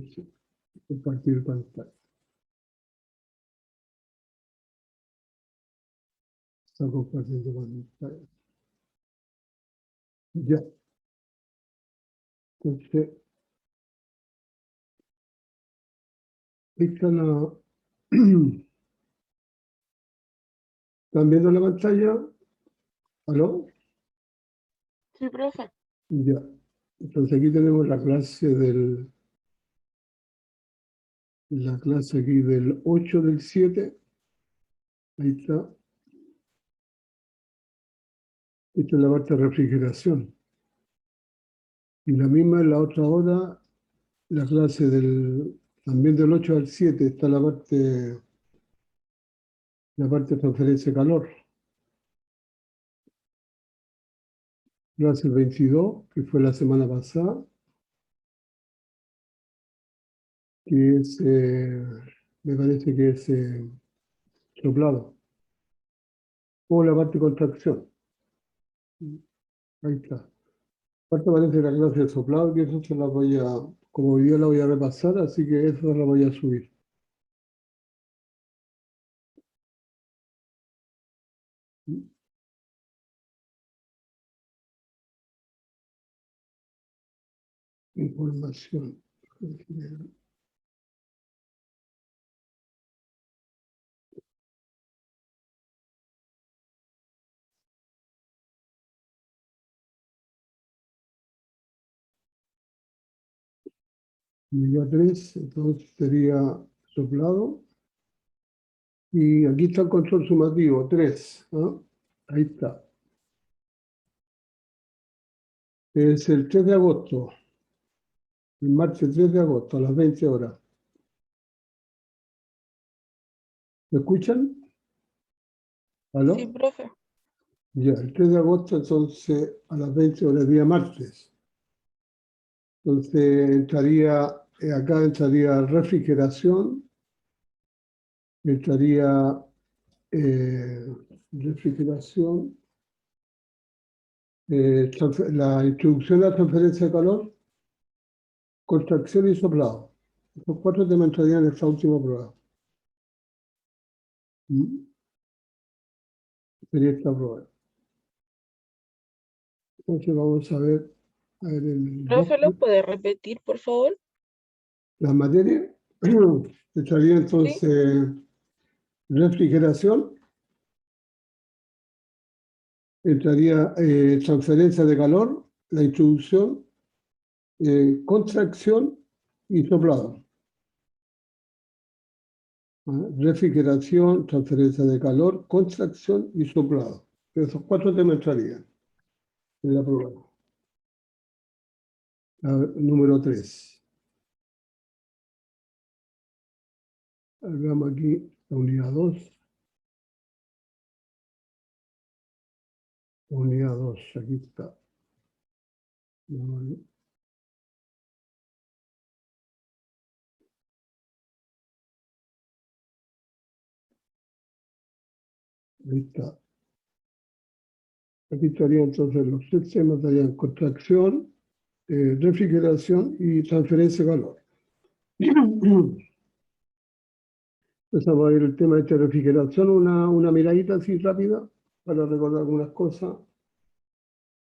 Sí, compartir pantalla. Está compartiendo pantalla. Ya. Entonces, ahí está la... ¿Están viendo la pantalla? ¿Aló? Sí, profe. Ya. Entonces aquí tenemos la clase aquí del 8 del 7. Ahí está. Esta es la parte de refrigeración. Y la misma en la otra hora, la clase también del 8 al 7 está la parte de transferencia de calor. Clase 22, que fue la semana pasada, que es, me parece que es soplado. O la parte de contracción. Ahí está. Aparte parece la clase de soplado, que eso se la voy a, como hoy día la voy a repasar, así que eso la voy a subir. Información. Día 3, entonces sería soplado. Y aquí está el control sumativo, 3. ¿No? Ahí está. Es el 3 de agosto. El martes 3 de agosto a las 20 horas. ¿Me escuchan? ¿Aló? Sí, profe. Ya, el 3 de agosto entonces a las 20 horas, día martes. Entonces acá entraría refrigeración, entraría refrigeración, la introducción de la transferencia de calor, contracción y soplado. Los 4 temas entrarían en esta última prueba. Sería esta prueba. Entonces vamos a ver el Profe, ¿lo bloque. puede repetir, por favor? La materia entraría Sí. entonces refrigeración, entraría transferencia de calor, la introducción, contracción y soplado. Refrigeración, transferencia de calor, contracción y soplado. Esos 4 temas entrarían en la prueba. Número 3. Veamos aquí la unidad 2. Unidad 2, aquí está. Ahí está. Aquí estarían entonces los sistemas, estarían contracción, refrigeración y transferencia de calor. Entonces va a ir el tema de esta refrigeración, una miradita así rápida para recordar algunas cosas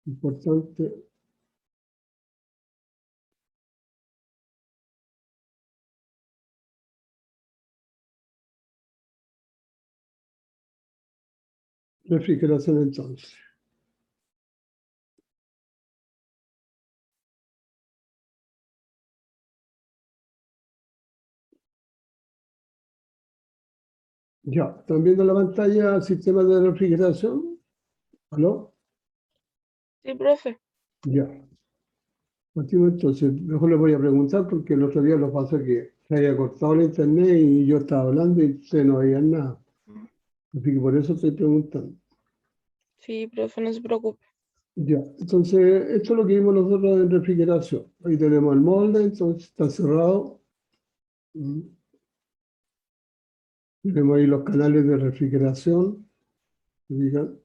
importantes. Refrigeración entonces. Ya, ¿están viendo la pantalla sistema de refrigeración? ¿Aló? Sí, profe. Ya. Continuo, entonces, mejor le voy a preguntar porque el otro día lo pasó que se había cortado el internet y yo estaba hablando y ustedes no veían nada. Así que por eso estoy preguntando. Sí, profe, no se preocupe. Ya, entonces, esto es lo que vimos nosotros en refrigeración. Ahí tenemos el molde, entonces está cerrado. Tenemos ahí los canales de refrigeración. Digan.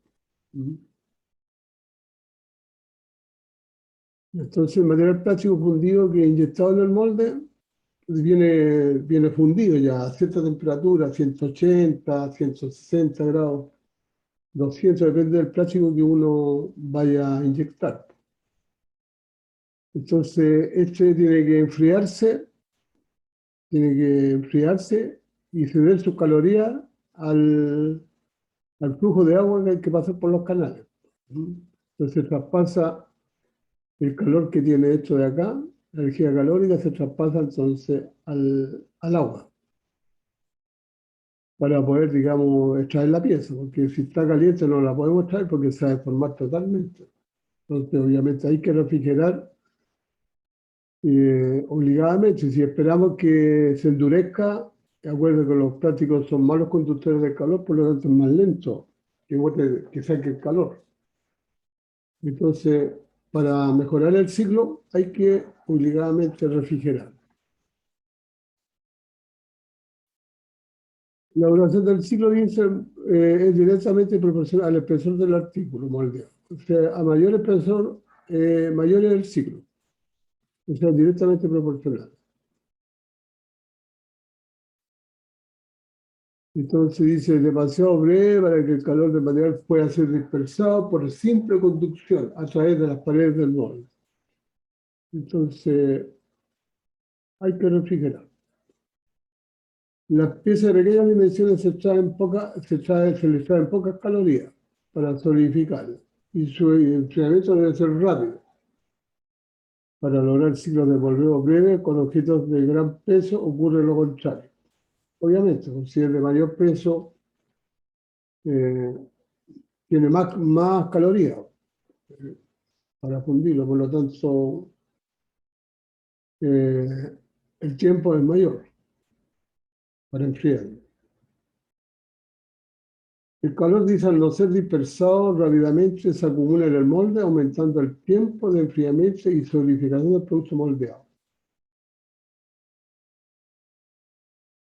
Entonces, el material plástico fundido que inyectado en el molde viene fundido ya a cierta temperatura, 180, 160 grados, 200, depende del plástico que uno vaya a inyectar. Entonces, este tiene que enfriarse y ceder sus calorías al flujo de agua que hay que pasar por los canales. Entonces, traspasa el calor que tiene esto de acá, la energía calórica se traspasa entonces al agua para poder, digamos, extraer la pieza, porque si está caliente no la podemos extraer porque se va a deformar totalmente. Entonces, obviamente, hay que refrigerar obligadamente. Si esperamos que se endurezca, de acuerdo que los plásticos son malos conductores del calor, por lo tanto es más lento que saque el calor. Entonces, para mejorar el ciclo hay que obligadamente refrigerar. La duración del ciclo es directamente proporcional al espesor del artículo moldeado. O sea, a mayor espesor, mayor es el ciclo. O sea, directamente proporcional. Entonces dice, demasiado breve para que el calor del material pueda ser dispersado por simple conducción a través de las paredes del molde. Entonces, hay que refrigerar. Las piezas de pequeñas dimensiones se les extraen pocas calorías para solidificarlas. Y su enfriamiento debe ser rápido para lograr ciclos de volveo breves con objetos de gran peso ocurre lo contrario. Obviamente, si es de mayor peso, eh, tiene más calorías para fundirlo, por lo tanto, el tiempo es mayor para enfriarlo. El calor, dice, al no ser dispersado rápidamente, se acumula en el molde, aumentando el tiempo de enfriamiento y solidificación del producto moldeado.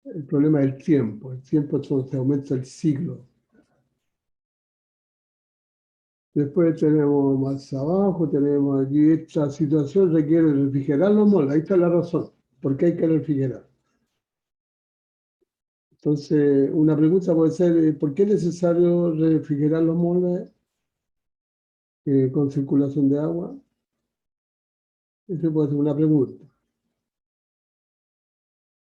El problema es el tiempo. El tiempo entonces aumenta el ciclo. Después tenemos más abajo, tenemos aquí, esta situación requiere refrigerar los moldes. Ahí está la razón. ¿Por qué hay que refrigerar? Entonces, una pregunta puede ser, ¿por qué es necesario refrigerar los moldes con circulación de agua? Esa puede ser una pregunta.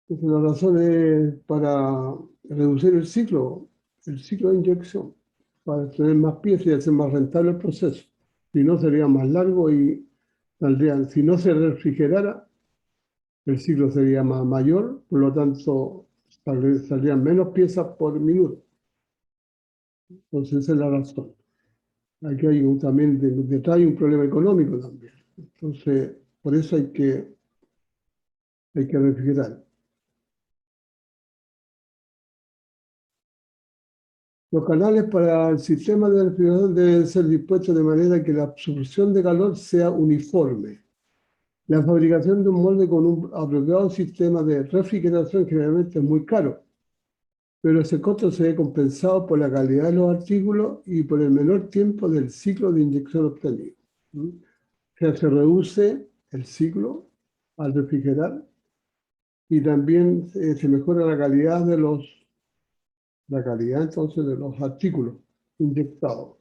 Entonces, la razón es para reducir el ciclo de inyección, para tener más piezas y hacer más rentable el proceso. Si no, sería más largo y si no se refrigerara, el ciclo sería más mayor, por lo tanto, saldrían menos piezas por minuto. Entonces, esa es la razón. Aquí hay también detrás un problema económico también. Entonces, por eso hay que refrigerar. Los canales para el sistema de refrigeración deben ser dispuestos de manera que la absorción de calor sea uniforme. La fabricación de un molde con un apropiado sistema de refrigeración generalmente es muy caro, pero ese costo se ve compensado por la calidad de los artículos y por el menor tiempo del ciclo de inyección obtenido. O sea, se reduce el ciclo al refrigerar y también se mejora la calidad entonces de los artículos inyectados.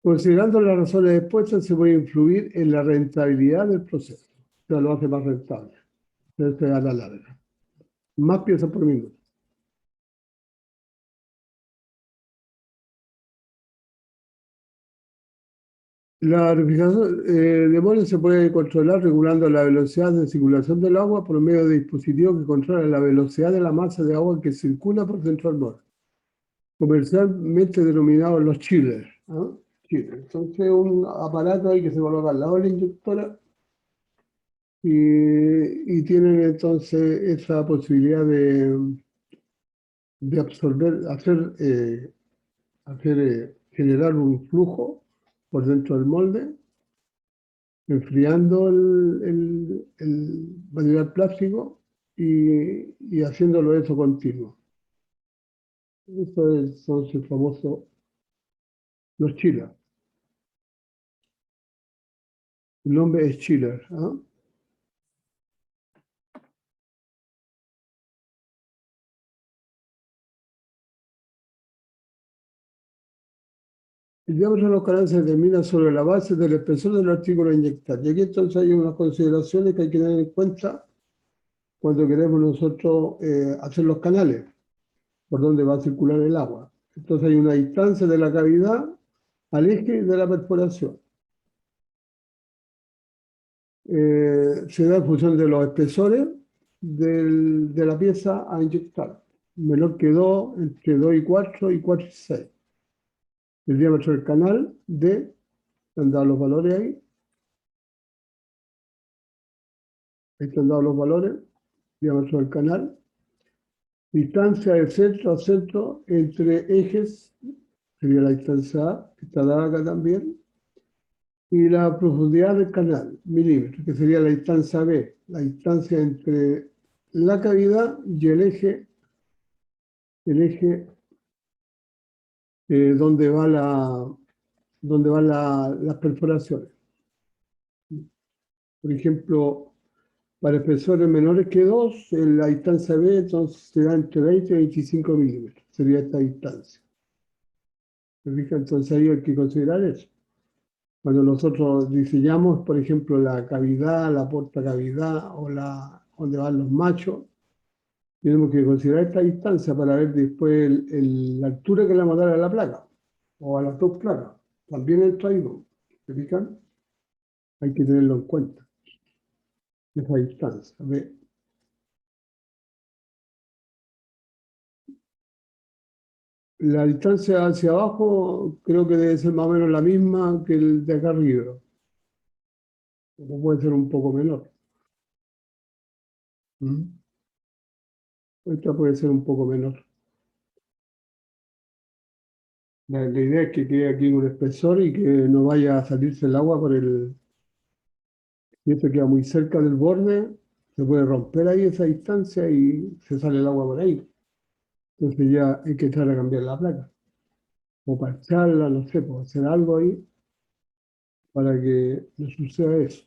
Considerando las razones expuestas, se puede influir en la rentabilidad del proceso. O sea, lo hace más rentable. Desde a la larga. Más piezas por minuto. La refrigeración de moldes se puede controlar regulando la velocidad de circulación del agua por medio de dispositivos que controlan la velocidad de la masa de agua que circula por dentro del molde, comercialmente denominados los chillers. ¿No? Chiller. Entonces, un aparato ahí que se coloca al lado de la inyectora y tienen entonces esa posibilidad de absorber, generar un flujo por dentro del molde, enfriando el material plástico y haciéndolo eso continuo. Eso son los famosos los chillers. El nombre es chiller. ¿Ah? El diámetro de los canales se determina sobre la base del espesor del artículo a inyectar. Y aquí entonces hay unas consideraciones que hay que tener en cuenta cuando queremos nosotros hacer los canales, por donde va a circular el agua. Entonces hay una distancia de la cavidad al eje de la perforación. Se da en función de los espesores de la pieza a inyectar. Menor que 2, entre 2 y 4 y 4 y 6. El diámetro del canal D, han dado los valores ahí. Ahí están dados los valores, diámetro del canal. Distancia de centro a centro entre ejes, sería la distancia A, que está dada acá también. Y la profundidad del canal, milímetros, que sería la distancia B, la distancia entre la cavidad y el eje donde van las perforaciones. Por ejemplo, para espesores menores que 2, la distancia B entonces será entre 20 y 25 milímetros, sería esta distancia. ¿Se fija? Entonces ahí hay que considerar eso. Cuando nosotros diseñamos, por ejemplo, la cavidad, la portacavidad o donde van los machos, tenemos que considerar esta distancia para ver después la altura que le vamos a dar a la placa o a las dos placas. También entra ahí, ¿no? ¿Se fijan? Hay que tenerlo en cuenta, esa distancia. ¿Ve? La distancia hacia abajo creo que debe ser más o menos la misma que el de acá arriba, o puede ser un poco menor. ¿Mm? Esta puede ser un poco menor. La idea es que quede aquí un espesor y que no vaya a salirse el agua y esto queda muy cerca del borde, se puede romper ahí esa distancia y se sale el agua por ahí. Entonces ya hay que echar a cambiar la placa. O parcharla, no sé, pues hacer algo ahí para que no suceda eso.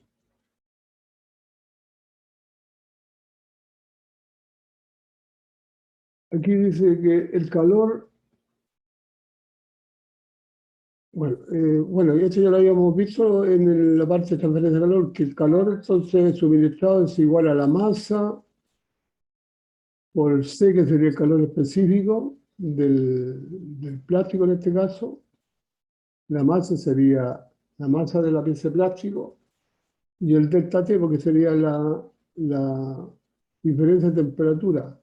Aquí dice que el calor, bueno, esto ya lo habíamos visto en la parte de transferencia de calor, que el calor entonces suministrado es igual a la masa por C, que sería el calor específico del plástico en este caso. La masa sería la masa de la pieza de plástico y el delta T, porque sería la diferencia de temperatura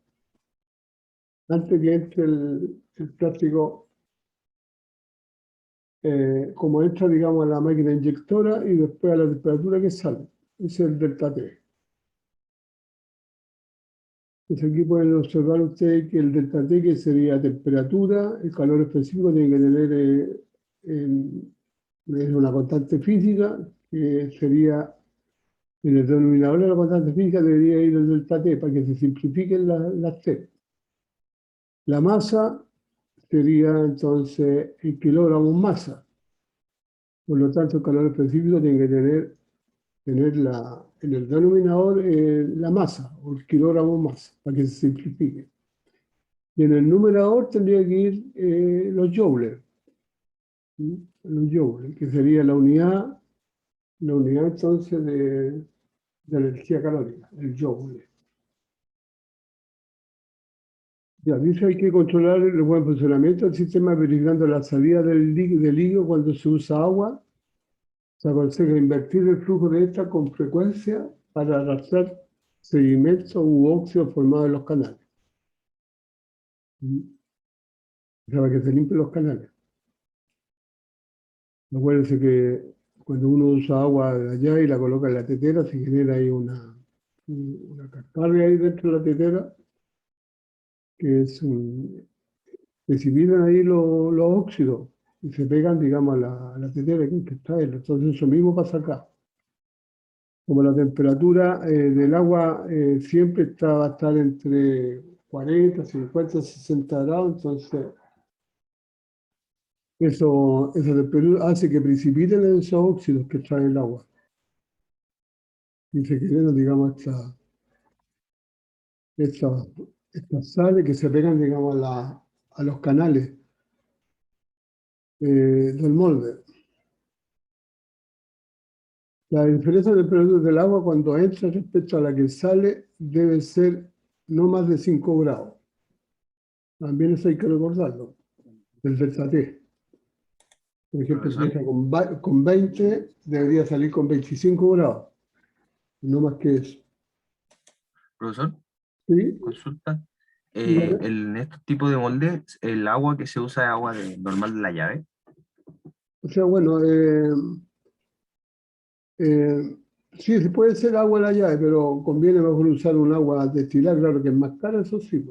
antes que entre el plástico, como entra, digamos, a la máquina inyectora y después a la temperatura que sale. Ese es el delta T. Entonces aquí pueden observar ustedes que el delta T, que sería temperatura, el calor específico tiene que tener es una constante física, que sería en el denominador de la constante física debería ir el delta T para que se simplifiquen las T. La masa sería entonces en kilogramos masa. Por lo tanto, el calor específico tiene que tener en el denominador la masa, o el kilogramo masa, para que se simplifique. Y en el numerador tendría que ir los joules, ¿sí? Los joules, que sería la unidad entonces de energía calórica, el joule. Ya, dice hay que controlar el buen funcionamiento del sistema verificando la salida del líquido cuando se usa agua. Se aconseja invertir el flujo de esta con frecuencia para arrastrar sedimentos u óxidos formados en los canales. O sea, para que se limpien los canales. Acuérdense que cuando uno usa agua de allá y la coloca en la tetera, se genera ahí una cascada ahí dentro de la tetera, que precipitan ahí los óxidos y se pegan, digamos, a la tetera que hay que extraerlo. Entonces eso mismo pasa acá. Como la temperatura del agua siempre va a estar entre 40, 50, 60 grados, entonces esa temperatura hace que precipiten esos óxidos que trae el agua y se generan, digamos, estas, estas sales que se pegan, digamos, a los canales. del molde. La diferencia de temperatura del agua cuando entra respecto a la que sale debe ser no más de 5 grados. También eso hay que recordarlo. El delta T. Por ejemplo, Profesor, empieza con 20, debería salir con 25 grados. No más que eso. profesor, ¿Sí? consulta. Dígame. En estos tipos de moldes, el agua que se usa es agua normal de la llave. O sea, bueno, sí, se puede ser agua en la llave, pero conviene mejor usar un agua destilada, claro que es más cara, eso sí.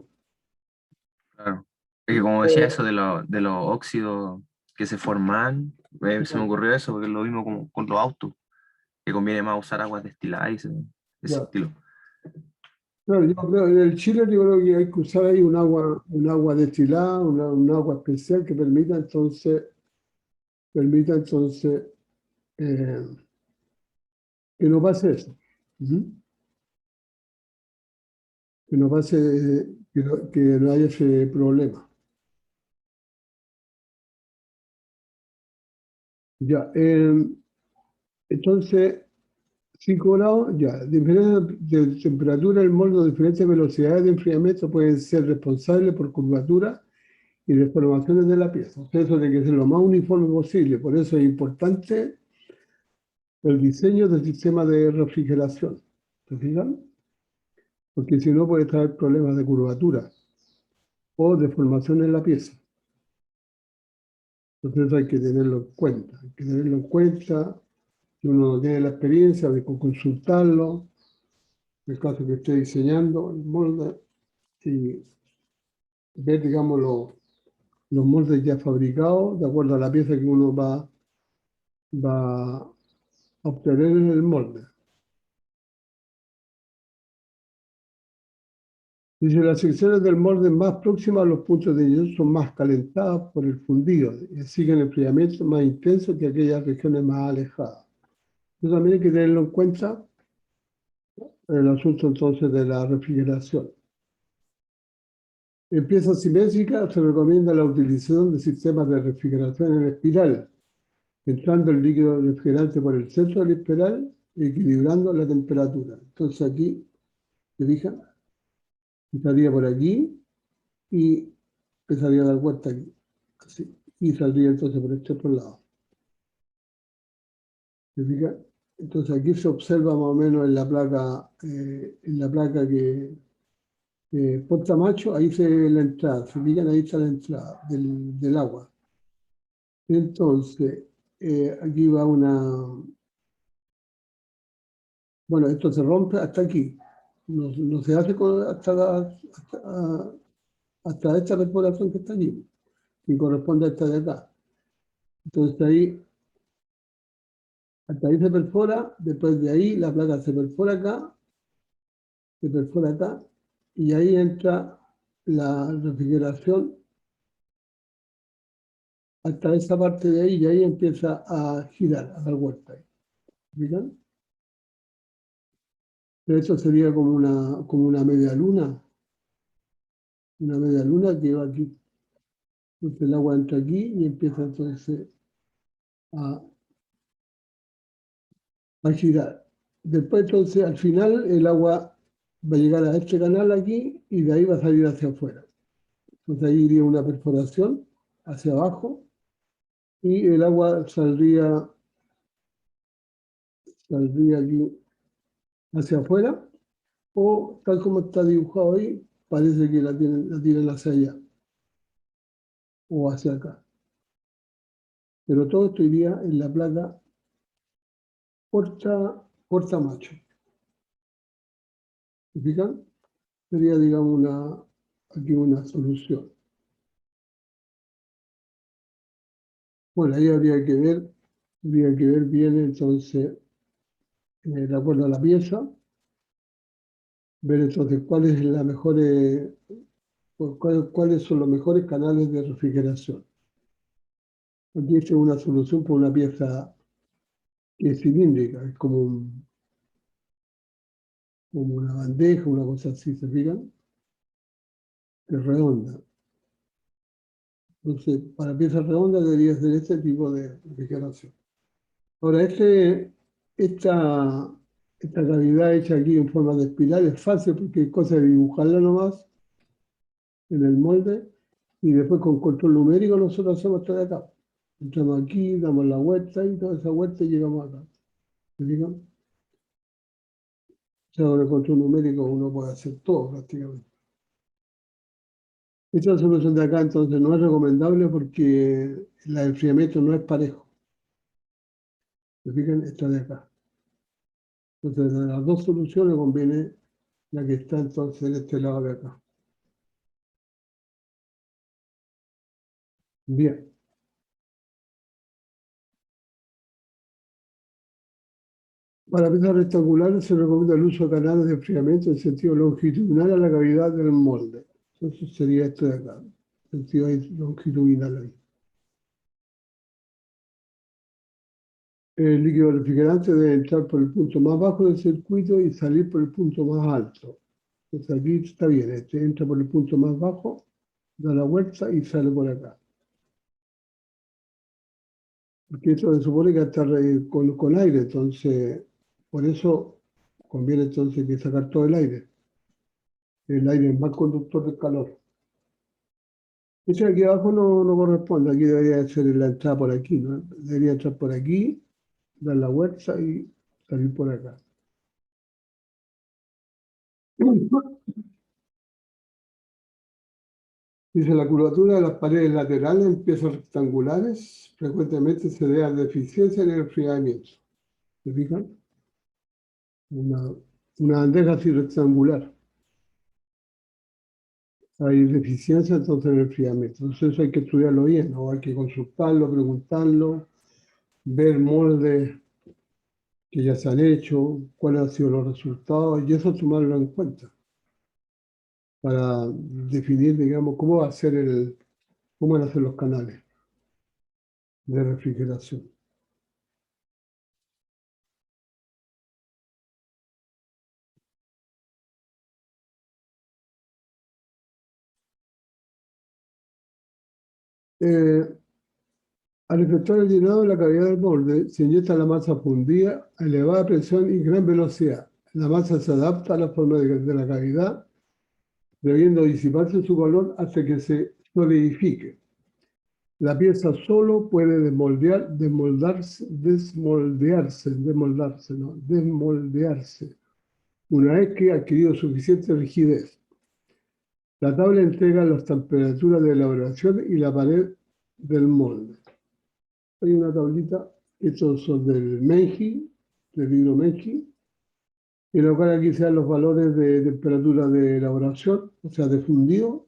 Claro. Es que como decía eso de los óxidos que se forman, se me ocurrió eso, porque es lo mismo como con los autos, que conviene más usar aguas destiladas y ese Ya. estilo. Claro, yo creo, en el Chile yo creo que hay que usar ahí un agua destilada, un agua especial que permita entonces eh, que no pase eso. Ujú. Que no pase, que no haya ese problema. Ya, entonces, 5 grados, ya, diferencia de temperatura, el molde, diferentes velocidades de enfriamiento pueden ser responsables por curvatura y deformaciones de la pieza. O sea, eso tiene que ser lo más uniforme posible. Por eso es importante el diseño del sistema de refrigeración. ¿Se fijan? Porque si no puede traer problemas de curvatura o deformación en la pieza. Entonces hay que tenerlo en cuenta. Hay que tenerlo en cuenta. Si uno no tiene la experiencia, de consultarlo, en el caso que esté diseñando el molde, y ver, digamos, los moldes ya fabricados, de acuerdo a la pieza que uno va a obtener en el molde. Dice, las secciones del molde más próximas a los puntos de ellos son más calentadas por el fundido y siguen el enfriamiento más intenso que aquellas regiones más alejadas. Eso también hay que tenerlo en cuenta en el asunto entonces de la refrigeración. En piezas simétricas se recomienda la utilización de sistemas de refrigeración en espiral, entrando el líquido refrigerante por el centro del espiral y equilibrando la temperatura. Entonces aquí, ¿se fijan? Estaría por aquí y empezaría a dar vuelta aquí. Así. Y saldría entonces por este otro lado. ¿Se fija? Entonces aquí se observa más o menos en la placa que Porta Macho, ahí se ve la entrada, se fijan, ahí está la entrada del agua. Entonces, aquí va bueno, esto se rompe hasta aquí. No se hace hasta esta perforación que está aquí, y corresponde a esta de acá. Entonces ahí, hasta ahí se perfora, después de ahí la placa se perfora acá, y ahí entra la refrigeración hasta esa parte de ahí, y ahí empieza a girar, a dar vuelta. ¿Miran? Pero eso sería como una media luna que va aquí. Entonces el agua entra aquí y empieza entonces a, a girar. Después entonces al final el agua va a llegar a este canal aquí y de ahí va a salir hacia afuera. Entonces ahí iría una perforación hacia abajo y el agua saldría aquí hacia afuera o tal como está dibujado ahí, parece que la tienen hacia allá o hacia acá. Pero todo esto iría en la placa Porta Macho. ¿Se fijan? Sería, digamos, aquí una solución. Bueno, ahí habría que ver bien entonces, de acuerdo a la pieza, ver entonces cuáles son los mejores canales de refrigeración. Aquí esta es una solución por una pieza que es cilíndrica, es como una bandeja, una cosa así, ¿se fijan? Es redonda. Entonces, para piezas redondas debería ser este tipo de refrigeración. Ahora, esta, esta cavidad hecha aquí en forma de espiral es fácil porque es cosa de dibujarla nomás en el molde y después con control numérico nosotros hacemos esto de acá. Entramos aquí, damos la vuelta y toda esa vuelta y llegamos acá. ¿Me fijan? O sea, con el control numérico uno puede hacer todo prácticamente. Esta solución de acá entonces no es recomendable porque el enfriamiento no es parejo. ¿Me fijan? Esta de acá. Entonces, de las dos soluciones conviene la que está entonces en este lado de acá. Bien. Para piezas rectangulares se recomienda el uso de canales de enfriamiento en sentido longitudinal a la cavidad del molde. Entonces sería esto de acá, sentido longitudinal ahí. El líquido refrigerante debe entrar por el punto más bajo del circuito y salir por el punto más alto. Entonces aquí está bien, este entra por el punto más bajo, da la vuelta y sale por acá. Porque esto se supone que está con aire, entonces por eso conviene entonces que sacar todo el aire. El aire es más conductor del calor. Eso aquí abajo no corresponde, aquí debería ser la entrada por aquí, ¿no? Debería entrar por aquí, dar la vuelta y salir por acá. Dice, la curvatura de las paredes laterales en piezas rectangulares frecuentemente se debe a deficiencia en el enfriamiento. ¿Se fijan? Una bandeja así rectangular. Hay deficiencia entonces en el enfriamiento. Entonces eso hay que estudiarlo bien, ¿no? Hay que consultarlo, preguntarlo, ver moldes que ya se han hecho, cuáles han sido los resultados, y eso tomarlo en cuenta para definir, digamos, cómo van a ser los canales de refrigeración. Al efectuar el llenado de la cavidad del molde, se inyecta la masa fundida a elevada presión y gran velocidad. La masa se adapta a la forma de la cavidad, debiendo disiparse su calor hasta que se solidifique. La pieza solo puede desmoldearse, una vez que ha adquirido suficiente rigidez. La tabla entrega las temperaturas de elaboración y la pared del molde. Hay una tablita, estos son del Menji, del libro Menji, y lo cual aquí sean los valores de temperatura de elaboración, o sea, de fundido,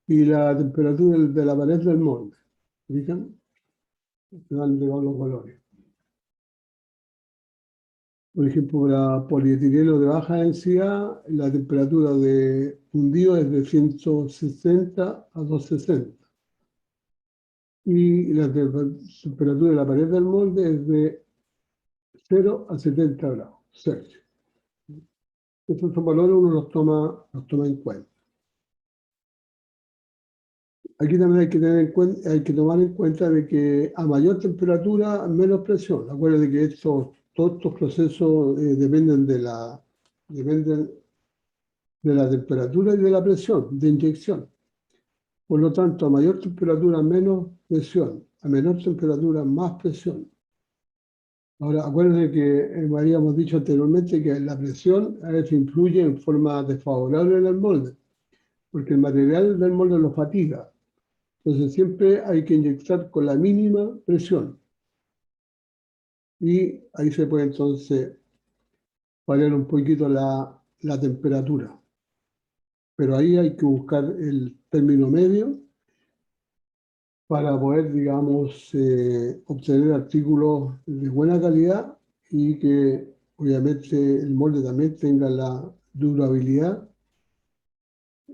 y la temperatura de la pared del molde. ¿Fijan? Se van entregando los valores. Por ejemplo, para polietileno de baja densidad, la temperatura de fundido es de 160 a 260. Y la temperatura de la pared del molde es de 0 a 70 grados Celsius. Estos son valores, uno los toma en cuenta. Aquí también hay que tomar en cuenta de que a mayor temperatura, menos presión. Acuérdense que todos estos procesos dependen de la temperatura y de la presión de inyección. Por lo tanto, a mayor temperatura, menos presión. A menor temperatura, más presión. Ahora, acuérdense que habíamos dicho anteriormente que la presión a veces influye en forma desfavorable en el molde, porque el material del molde lo fatiga. Entonces siempre hay que inyectar con la mínima presión. Y ahí se puede entonces variar un poquito la temperatura. Pero ahí hay que buscar el término medio para poder, digamos, obtener artículos de buena calidad y que obviamente el molde también tenga la durabilidad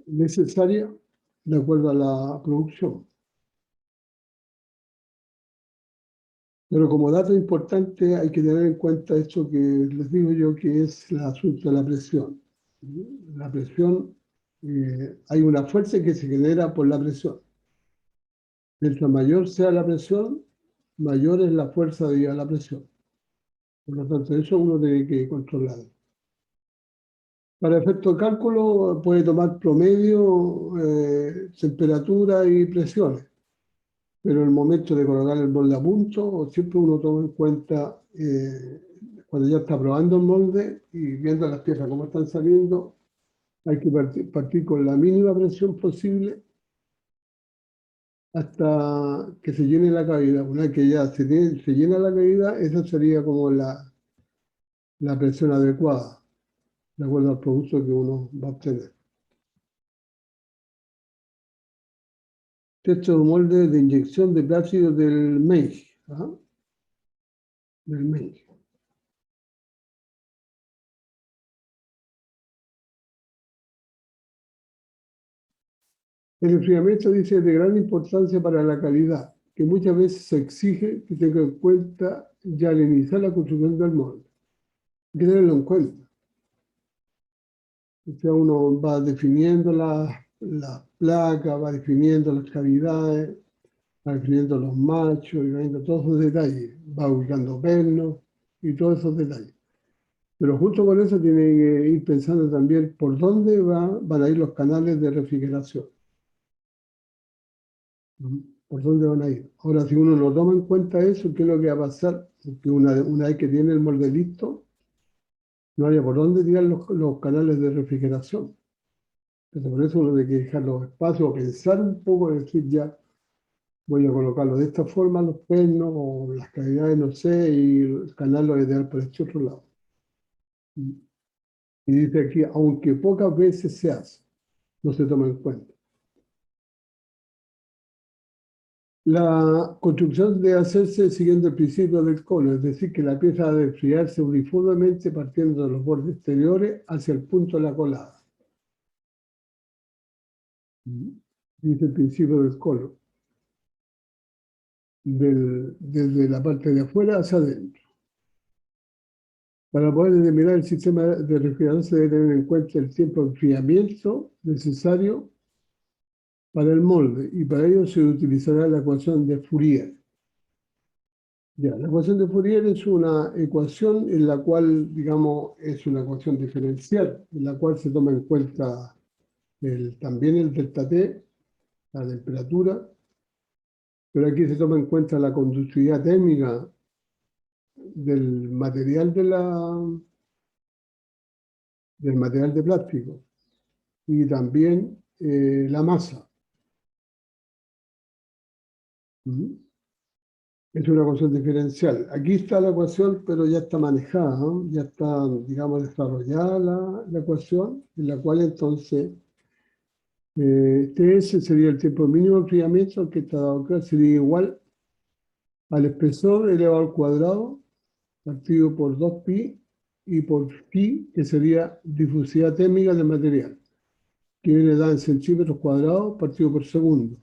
necesaria de acuerdo a la producción. Pero como dato importante hay que tener en cuenta esto que les digo yo, que es el asunto de la presión. La presión, hay una fuerza que se genera por la presión. Mientras mayor sea la presión, mayor es la fuerza debido a la presión. Por lo tanto, eso uno tiene que controlar. Para efecto de cálculo puede tomar promedio, temperatura y presiones, pero en el momento de colocar el molde a punto, siempre uno toma en cuenta, cuando ya está probando el molde y viendo las piezas cómo están saliendo, hay que partir con la mínima presión posible hasta que se llene la cavidad. Una vez que ya se llena la cavidad, esa sería como la presión adecuada, de acuerdo al producto que uno va a obtener. Texto de molde de inyección de plástico del MEIG. ¿Ah? Del MEIG. El enfriamiento, dice, es de gran importancia para la calidad, que muchas veces se exige que tenga en cuenta ya al iniciar la construcción del molde. Hay que tenerlo en cuenta. O sea, uno va definiendo las placas, va definiendo las cavidades, va definiendo los machos, y va viendo todos esos detalles, va ubicando pernos y todos esos detalles. Pero justo con eso tiene que ir pensando también por dónde van a ir los canales de refrigeración. ¿Por dónde van a ir? Ahora, si uno no toma en cuenta eso, ¿qué es lo que va a pasar? Que una vez que tiene el molde listo, no haya por dónde tirar los canales de refrigeración. Entonces, por eso uno tiene que dejar los espacios, o pensar un poco, decir ya, voy a colocarlo de esta forma, los pernos o las cavidades, no sé, y el canal lo voy a dejar por este otro lado. Y dice aquí, aunque pocas veces se hace, no se toma en cuenta. La construcción debe hacerse siguiendo el principio del cono, es decir, que la pieza debe enfriarse uniformemente partiendo de los bordes exteriores hacia el punto de la colada. Dice el principio del cono, desde la parte de afuera hacia adentro. Para poder determinar el sistema de refrigeración se debe tener en cuenta el tiempo de enfriamiento necesario para el molde, y para ello se utilizará la ecuación de Fourier. Ya, la ecuación de Fourier es una ecuación en la cual, digamos, es una ecuación diferencial, en la cual se toma en cuenta también el delta T, la temperatura, pero aquí se toma en cuenta la conductividad térmica del material del material de plástico y también la masa. Es una ecuación diferencial. Aquí está la ecuación, pero ya está manejada, ¿no? Ya está, digamos, desarrollada la ecuación, en la cual entonces TS sería el tiempo mínimo de enfriamiento, que está dado acá, sería igual al espesor elevado al cuadrado, partido por 2pi, y por pi, que sería difusividad térmica del material, que viene dada en centímetros cuadrados, partido por segundo.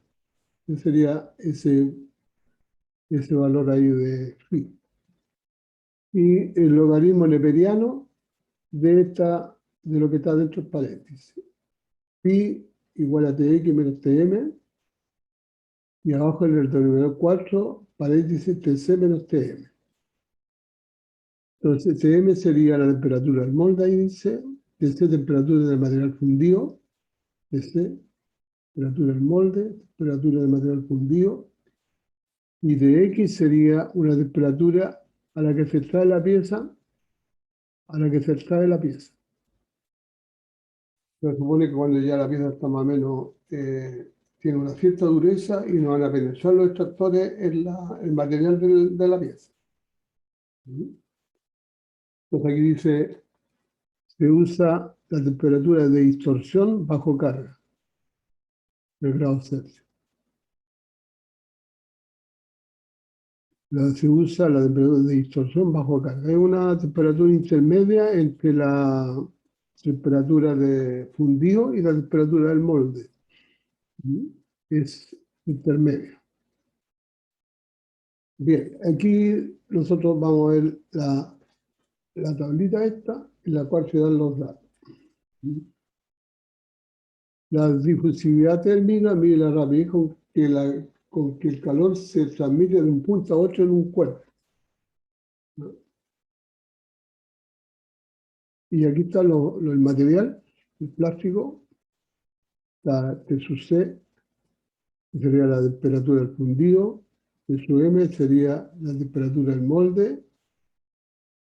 Ese sería ese valor ahí de phi. Y el logaritmo neperiano de lo que está dentro del paréntesis. Pi igual a tx menos tm, y abajo en el denominador 4, paréntesis tc menos tm. Entonces, tm sería la temperatura del molde, ahí dice, tc temperatura del material fundido, tc temperatura del molde, temperatura del material fundido, y dx sería una temperatura a la que se extrae la pieza, Se supone que cuando ya la pieza está más o menos, tiene una cierta dureza y no van a penetrar los extractores en el material de la pieza. Entonces aquí dice, se usa la temperatura de distorsión bajo carga, de grados Celsius. Se usa la temperatura de distorsión bajo carga. Es una temperatura intermedia entre la temperatura de fundido y la temperatura del molde. Es intermedia. Bien, aquí nosotros vamos a ver la tablita esta, en la cual se dan los datos. La difusividad térmica mide la rapidez con que la con que el calor se transmite de un punto a otro en un cuerpo, ¿no? Y aquí está el material, el plástico, la TSUC, que sería la temperatura del fundido, TSUM sería la temperatura del molde,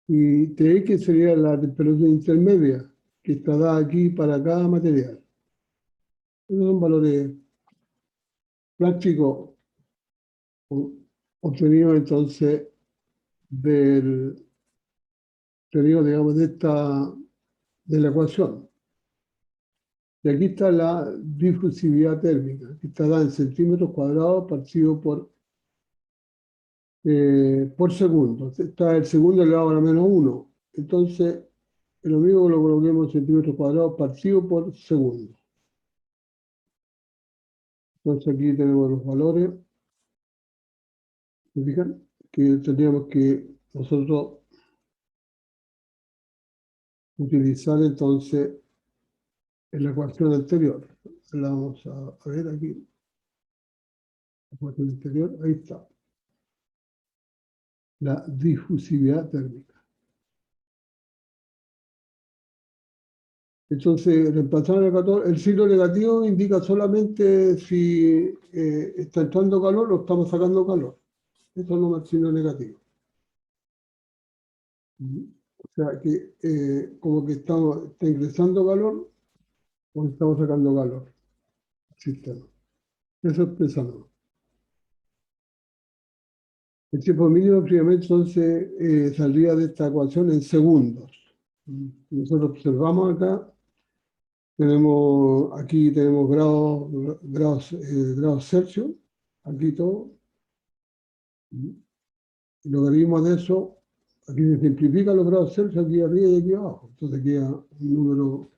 y TX sería la temperatura intermedia, que está dada aquí para cada material. Esos son valores prácticos obtenidos entonces digamos, de la ecuación. Y aquí está la difusividad térmica, que está dada en centímetros cuadrados partido por segundo. Está el segundo elevado a la menos 1. Entonces, lo mismo que lo coloquemos en centímetros cuadrados partido por segundo. Entonces aquí tenemos los valores. ¿Se fijan? Que tendríamos que nosotros utilizar entonces en la ecuación anterior. La vamos a ver aquí. La ecuación anterior, ahí está. La difusividad térmica. Entonces, reemplazar el signo negativo indica solamente si está entrando calor o estamos sacando calor. Eso no es el signo negativo. O sea que como que está ingresando calor o estamos sacando calor al sistema. Eso es pesado. El tiempo mínimo de enfriamiento entonces saldría de esta ecuación en segundos. Nosotros observamos acá, aquí tenemos grados Celsius, aquí todo. El logaritmo de eso, aquí se simplifica los grados Celsius aquí arriba y aquí abajo. Entonces queda un número,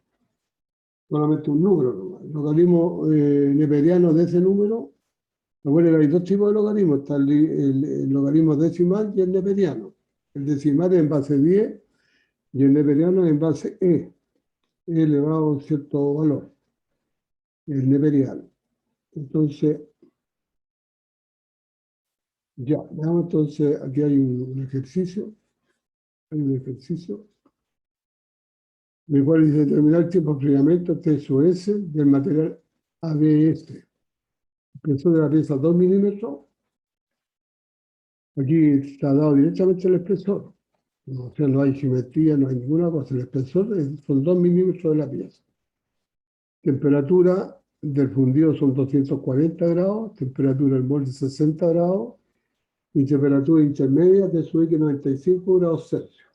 solamente un número nomás. El logaritmo neperiano de ese número. Recuerden que hay dos tipos de logaritmos, está el logaritmo decimal y el neperiano. El decimal es en base 10 y el neperiano es en base E elevado a un cierto valor, el neperiano. Entonces, ya, veamos entonces, aquí hay un ejercicio, en el cual dice determinar el tiempo de enfriamiento TSUS del material ABS. Espesor de la pieza 2 milímetros. Aquí está dado directamente el espesor. O sea, no hay simetría, no hay ninguna cosa. El espesor son 2 milímetros de la pieza. Temperatura del fundido son 240 grados, temperatura del molde 60 grados y temperatura intermedia de SUIC 95 grados Celsius.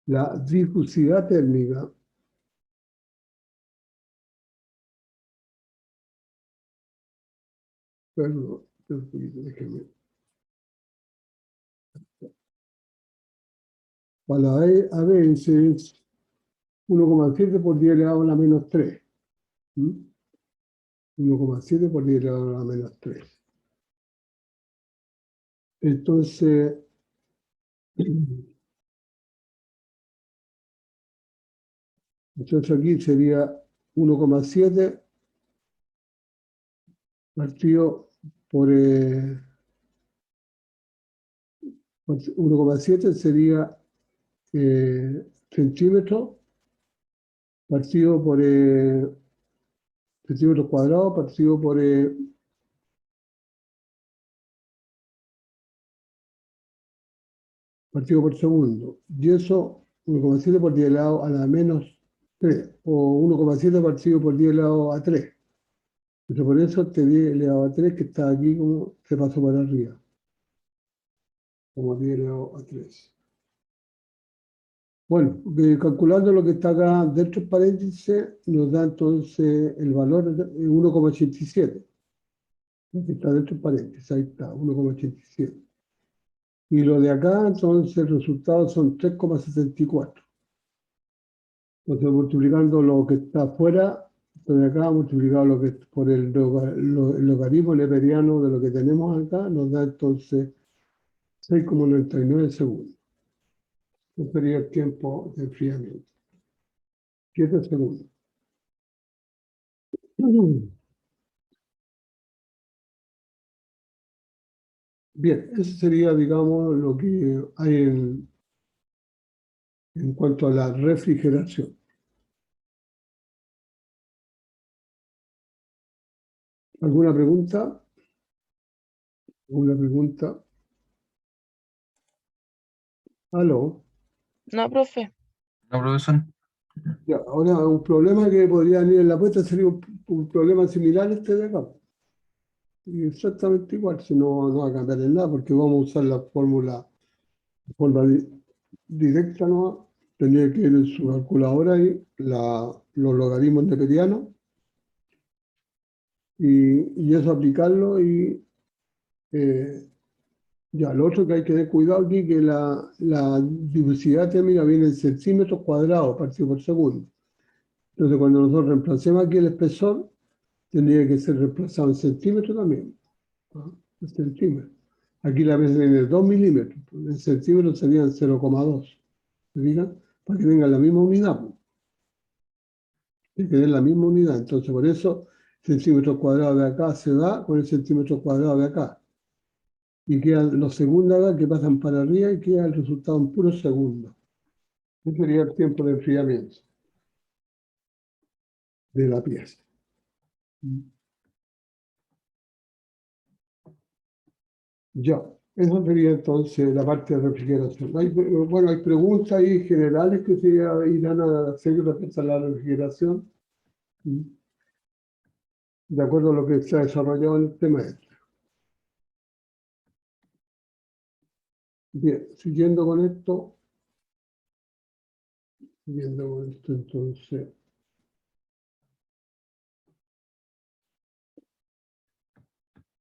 La difusividad térmica perdón, déjeme. Para la ABS es 1,7 por 10 elevado a la menos 3. 1,7 por 10 elevado a la menos 3. Entonces, aquí sería 1,7 partido por 1,7 sería centímetros partido por centímetros cuadrados partido por segundo. Y eso 1,7 por 10 elevado a la menos 3 o 1,7 partido por 10 elevado a 3. Entonces por eso este 10 elevado a 3 que está aquí como se pasó para arriba. Como 10 elevado a 3. Bueno, calculando lo que está acá dentro del paréntesis, nos da entonces el valor de 1,87. Que está dentro del paréntesis, ahí está, 1,87. Y lo de acá, entonces, el resultado son 3,74. Entonces, multiplicando lo que está afuera, de acá, multiplicado lo que por el logaritmo neperiano de lo que tenemos acá, nos da entonces 6,99 segundos. Ese sería el tiempo de enfriamiento. 7 segundos. Bien, eso sería, digamos, lo que hay en cuanto a la refrigeración. ¿Alguna pregunta? ¿Alguna pregunta? ¿Aló? No, profe. ¿No, profesor? Ya, ahora, un problema que podría venir en la puesta sería un problema similar a este de acá. Y exactamente igual, si no, no va a cambiar en nada, porque vamos a usar la fórmula directa, ¿no? Tendría que ir en su calculadora ahí, los logaritmos neperianos, y eso aplicarlo y ya, lo otro que hay que tener cuidado aquí, que la difusividad térmica viene en centímetros cuadrados partido por segundo. Entonces, cuando nosotros reemplacemos aquí el espesor, tendría que ser reemplazado en centímetros también, ¿no? En centímetros. Aquí la mesa tiene 2 milímetros, en centímetros serían 0,2. ¿Se fijan? Para que tengan la misma unidad, pues. Tiene que tener la misma unidad. Entonces, por eso, centímetros cuadrados de acá se da con el centímetro cuadrado de acá. Y quedan los segundos acá que pasan para arriba y queda el resultado en puros segundos. Ese sería el tiempo de enfriamiento de la pieza. Ya, esa sería entonces la parte de refrigeración. Bueno, hay preguntas ahí generales que se irán a hacer respecto a la refrigeración, de acuerdo a lo que se ha desarrollado en el tema este. Bien, siguiendo con esto, entonces,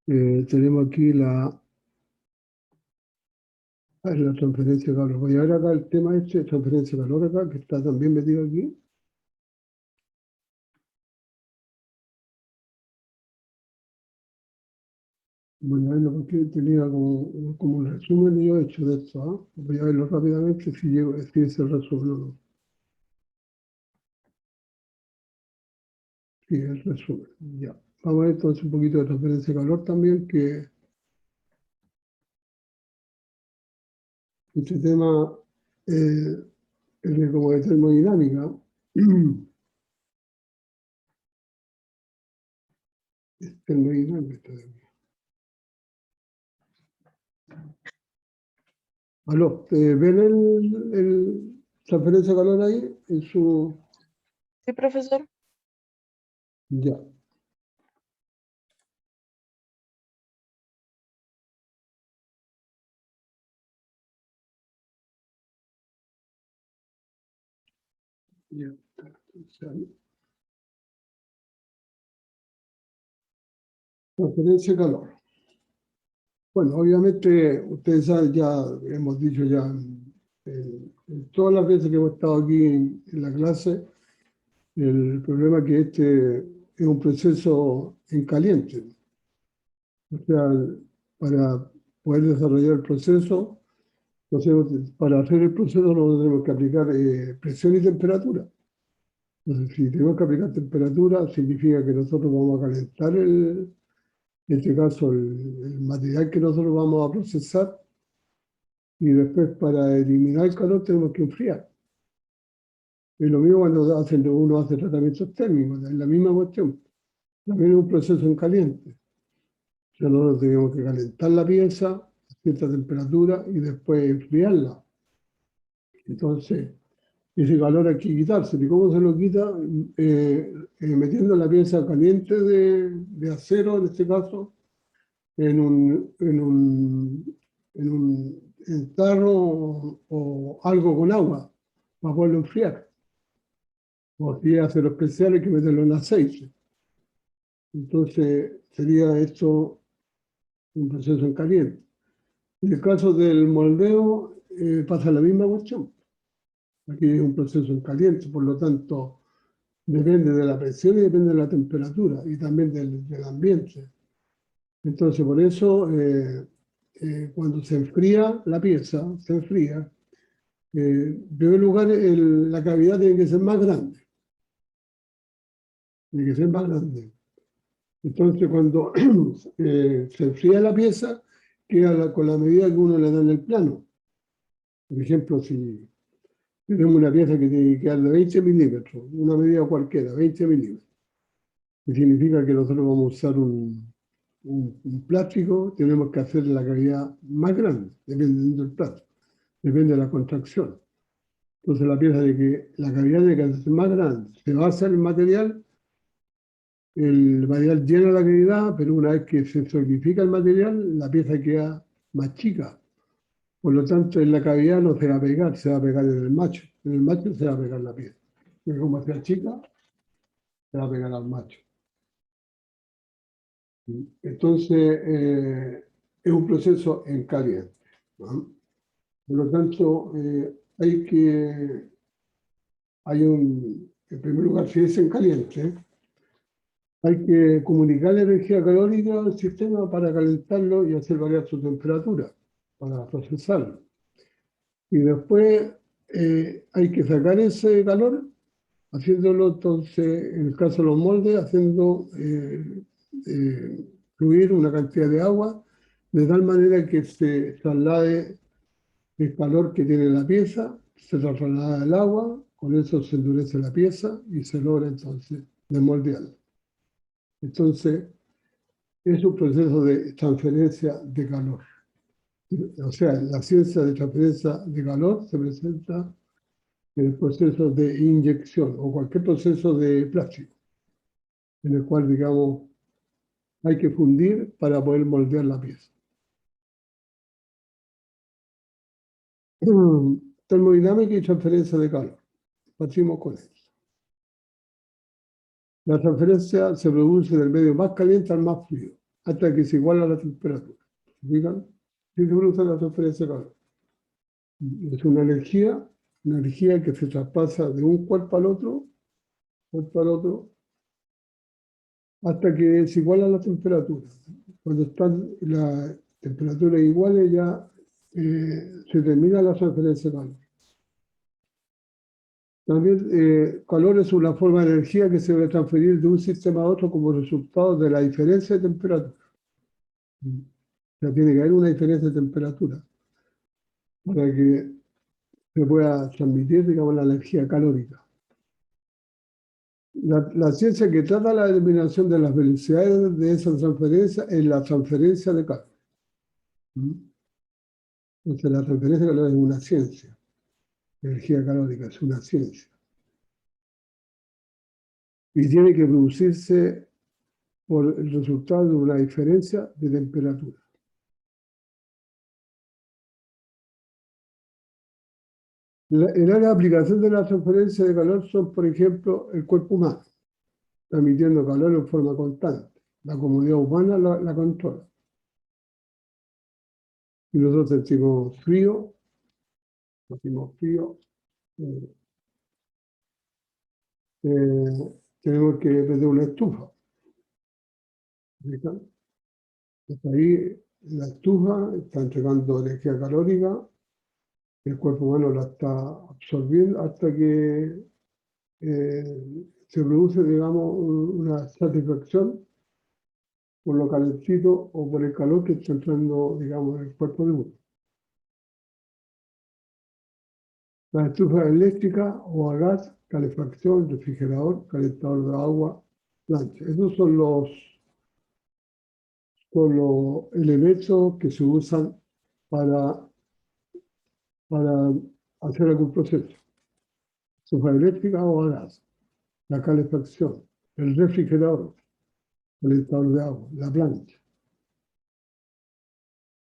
tenemos aquí la transferencia de calor. Voy a ver acá el tema este de transferencia de calor acá, que está también metido aquí. Voy a verlo porque tenía como un resumen y yo he hecho de esto, ¿ah? Voy a verlo rápidamente si es el resumen o no. Sí, el resumen. Ya. Vamos a ver entonces un poquito de transferencia de calor también, que este tema es de como de termodinámica. Es termodinámica. Aló, ¿ven el transferencia de calor ahí? En su... Sí, profesor. Ya. Ya. Entonces, ahí. Transferencia de calor. Bueno, obviamente, ustedes saben, ya hemos dicho ya en todas las veces que hemos estado aquí en la clase, el problema es que este es un proceso en caliente. O sea, para poder desarrollar el proceso, para hacer el proceso nosotros tenemos que aplicar presión y temperatura. Entonces, si tenemos que aplicar temperatura, significa que nosotros vamos a calentar en este caso, el material que nosotros vamos a procesar, y después para eliminar el calor tenemos que enfriar. Es lo mismo cuando uno hace tratamientos térmicos, es la misma cuestión. También es un proceso en caliente. O sea, nosotros tenemos que calentar la pieza a cierta temperatura y después enfriarla. Entonces, ese calor hay que quitárselo. ¿Y cómo se lo quita? Metiendo la pieza caliente de acero, en este caso, en tarro o algo con agua para poderlo enfriar. O si es acero especial hay que meterlo en aceite. Entonces sería esto un proceso en caliente. En el caso del moldeo pasa la misma cuestión. Aquí es un proceso en caliente, por lo tanto depende de la presión y depende de la temperatura y también del ambiente. Entonces por eso cuando se enfría la pieza, se enfría, en primer lugar la cavidad tiene que ser más grande. Tiene que ser más grande. Entonces, cuando se enfría la pieza, con la medida que uno le da en el plano. Por ejemplo, si tenemos una pieza que tiene que quedar de 20 milímetros, una medida cualquiera, 20 milímetros, que significa que nosotros vamos a usar un plástico, tenemos que hacer la cavidad más grande, dependiendo del plástico, depende de la contracción. Entonces la pieza de que la cavidad tiene que ser más grande, se basa en el material llena la cavidad, pero una vez que se solidifica el material, la pieza queda más chica. Por lo tanto, en la cavidad no se va a pegar, se va a pegar en el macho. En el macho se va a pegar la pieza. Y como sea chica, se va a pegar al macho. Entonces, es un proceso en caliente, ¿no? Por lo tanto, en primer lugar, si es en caliente, hay que comunicar la energía calórica al sistema para calentarlo y hacer variar su temperatura, para procesarlo. Y después hay que sacar ese calor, haciéndolo entonces, en el caso de los moldes, haciendo fluir una cantidad de agua, de tal manera que se traslade el calor que tiene la pieza, se traslada al agua, con eso se endurece la pieza y se logra entonces desmoldearla. Entonces, es un proceso de transferencia de calor. O sea, la ciencia de transferencia de calor se presenta en el proceso de inyección o cualquier proceso de plástico, en el cual, digamos, hay que fundir para poder moldear la pieza. Termodinámica y transferencia de calor. Partimos con eso. La transferencia se produce del medio más caliente al más frío, hasta que se iguala la temperatura. ¿Se fijan? Sí se produce la transferencia de calor. Es una energía que se traspasa de un cuerpo al otro, hasta que se iguala la temperatura. Cuando están las temperaturas iguales ya se termina la transferencia de calor. También calor es una forma de energía que se debe transferir de un sistema a otro como resultado de la diferencia de temperatura. O sea, tiene que haber una diferencia de temperatura para que se pueda transmitir, digamos, la energía calórica. La ciencia que trata la determinación de las velocidades de esa transferencia es la transferencia de calor. Entonces, la transferencia de calor es una ciencia. Energía calórica es una ciencia. Y tiene que producirse por el resultado de una diferencia de temperatura. El área de aplicación de la transferencia de calor son, por ejemplo, el cuerpo humano, transmitiendo calor en forma constante. La comunidad humana la controla. Y nosotros sentimos frío, tenemos que prender una estufa. ¿Fijan? Entonces ahí la estufa está entregando energía calórica, el cuerpo humano la está absorbiendo hasta que se produce, digamos, una satisfacción por lo calentito o por el calor que está entrando, digamos, en el cuerpo de uno. Las estufas eléctricas o a gas, calefacción, refrigerador, calentador de agua, plancha. Esos son los elementos que se usan para hacer algún proceso. Estufa eléctrica o a gas, la calefacción, el refrigerador, calentador de agua, la plancha.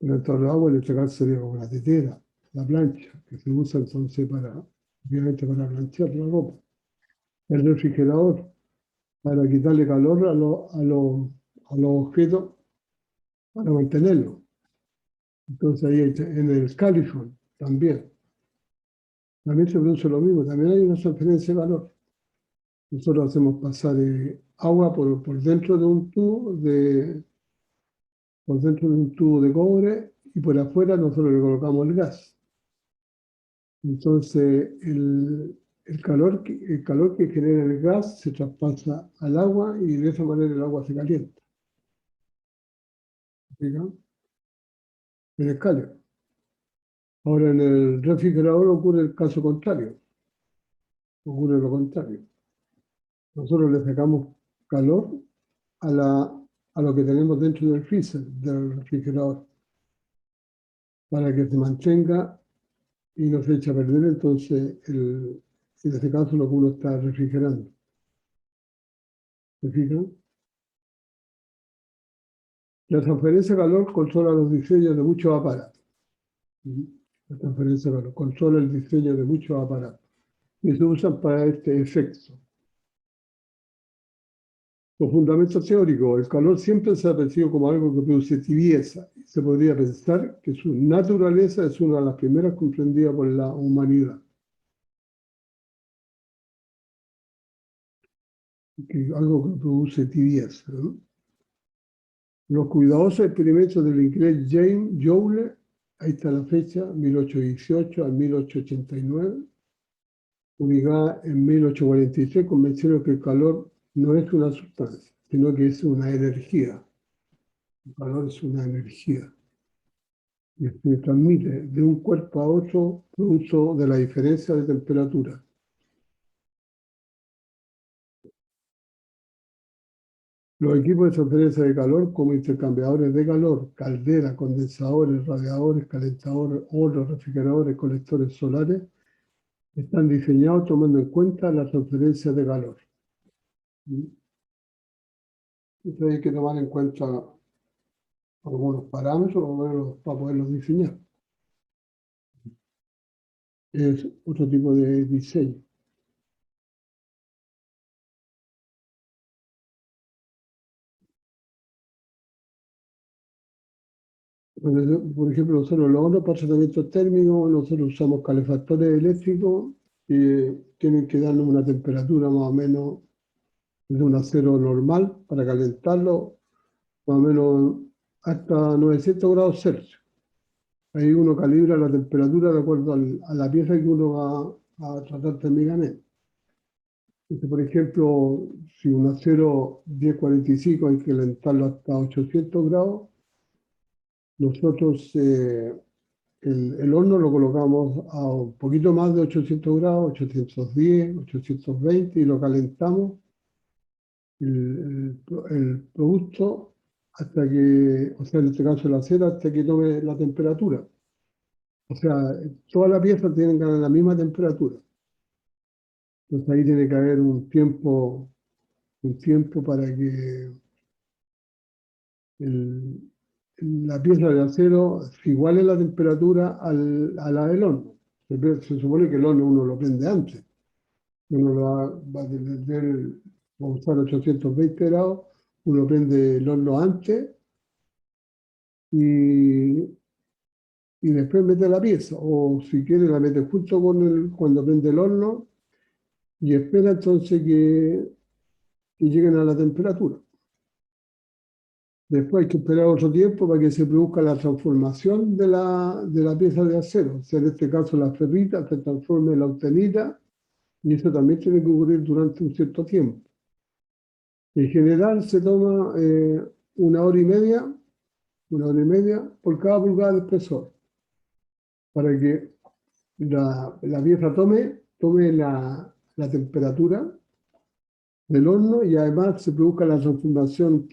El calentador de agua en este caso sería como la tetera, la plancha, que se usa entonces obviamente para planchar la ropa. El refrigerador, para quitarle calor a los objetos, para mantenerlos. Entonces ahí en el calefón también se produce lo mismo, también hay una transferencia de calor. Nosotros hacemos pasar agua por dentro de un tubo de cobre y por afuera nosotros le colocamos el gas. Entonces el calor que genera el gas se traspasa al agua y de esa manera el agua se calienta. ¿Fijan? en el cálido. Ahora en el refrigerador ocurre el caso contrario, ocurre lo contrario. Nosotros le sacamos calor a lo que tenemos dentro del freezer, del refrigerador, para que se mantenga y no se eche a perder, entonces en este caso lo que uno está refrigerando. ¿Se fijan? La transferencia de calor controla los diseños de muchos aparatos. La transferencia de calor controla el diseño de muchos aparatos y se usan para este efecto. Los fundamentos teóricos. El calor siempre se ha percibido como algo que produce tibieza. Se podría pensar que su naturaleza es una de las primeras comprendidas por la humanidad. Algo que produce tibieza, ¿no? Los cuidadosos experimentos del inglés James Joule, ahí está la fecha, 1818 a 1889, publicada en 1846, convencieron que el calor no es una sustancia, sino que es una energía. El calor es una energía que se transmite de un cuerpo a otro producto de la diferencia de temperatura. Los equipos de transferencia de calor, como intercambiadores de calor, calderas, condensadores, radiadores, calentadores, hornos, refrigeradores, colectores solares, están diseñados tomando en cuenta la transferencia de calor. Entonces hay que tomar en cuenta algunos parámetros para poderlos diseñar. Es otro tipo de diseño. Por ejemplo, nosotros los hornos para tratamiento térmico, nosotros usamos calefactores eléctricos que tienen que darnos una temperatura más o menos de un acero normal para calentarlo, más o menos hasta 900 grados Celsius. Ahí uno calibra la temperatura de acuerdo a la pieza que uno va a tratar térmicamente. Entonces, por ejemplo, si un acero 1045 hay que calentarlo hasta 800 grados, nosotros el horno lo colocamos a un poquito más de 800 grados, 810, 820, y lo calentamos el producto hasta que, o sea, en este caso el acero, hasta que tome la temperatura. O sea, todas las piezas tienen que tener la misma temperatura. Entonces ahí tiene que haber un tiempo para que la pieza de acero iguale la temperatura a la del horno. Se supone que el horno uno lo prende antes. Uno va a usar 820 grados, uno prende el horno antes y después mete la pieza. O si quiere la mete justo cuando prende el horno y espera entonces que lleguen a la temperatura. Después hay que esperar otro tiempo para que se produzca la transformación de la pieza de acero. O sea, en este caso la ferrita se transforma en la austenita y eso también tiene que ocurrir durante un cierto tiempo. En general se toma 1 hora y media por cada pulgada de espesor para que la pieza tome la temperatura del horno y además se produzca la transformación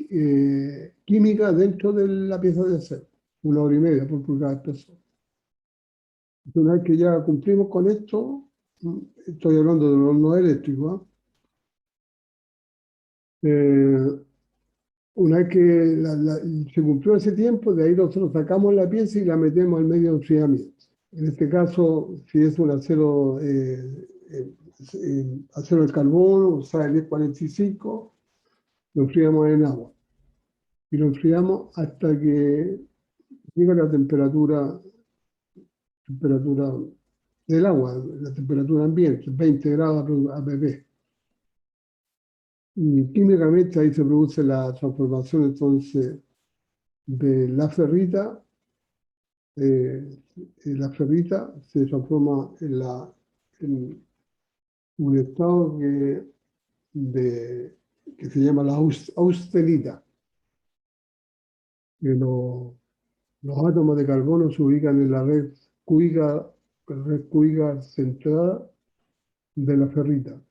química dentro de la pieza de acero. 1 hora y media por pulgada de espesor. Una vez que ya cumplimos con esto, estoy hablando del horno eléctrico, una vez que se cumplió ese tiempo, de ahí nosotros sacamos la pieza y la metemos al medio de enfriamiento. En este caso, si es un acero acero de carbono, o sea, el 1045, lo enfriamos en agua. Y lo enfriamos hasta que llega la temperatura del agua, la temperatura ambiente, 20 grados APP. Y químicamente ahí se produce la transformación entonces de la ferrita. La ferrita se transforma en un estado que se llama la austenita. Los átomos de carbono se ubican en la red cúbica central de la ferrita.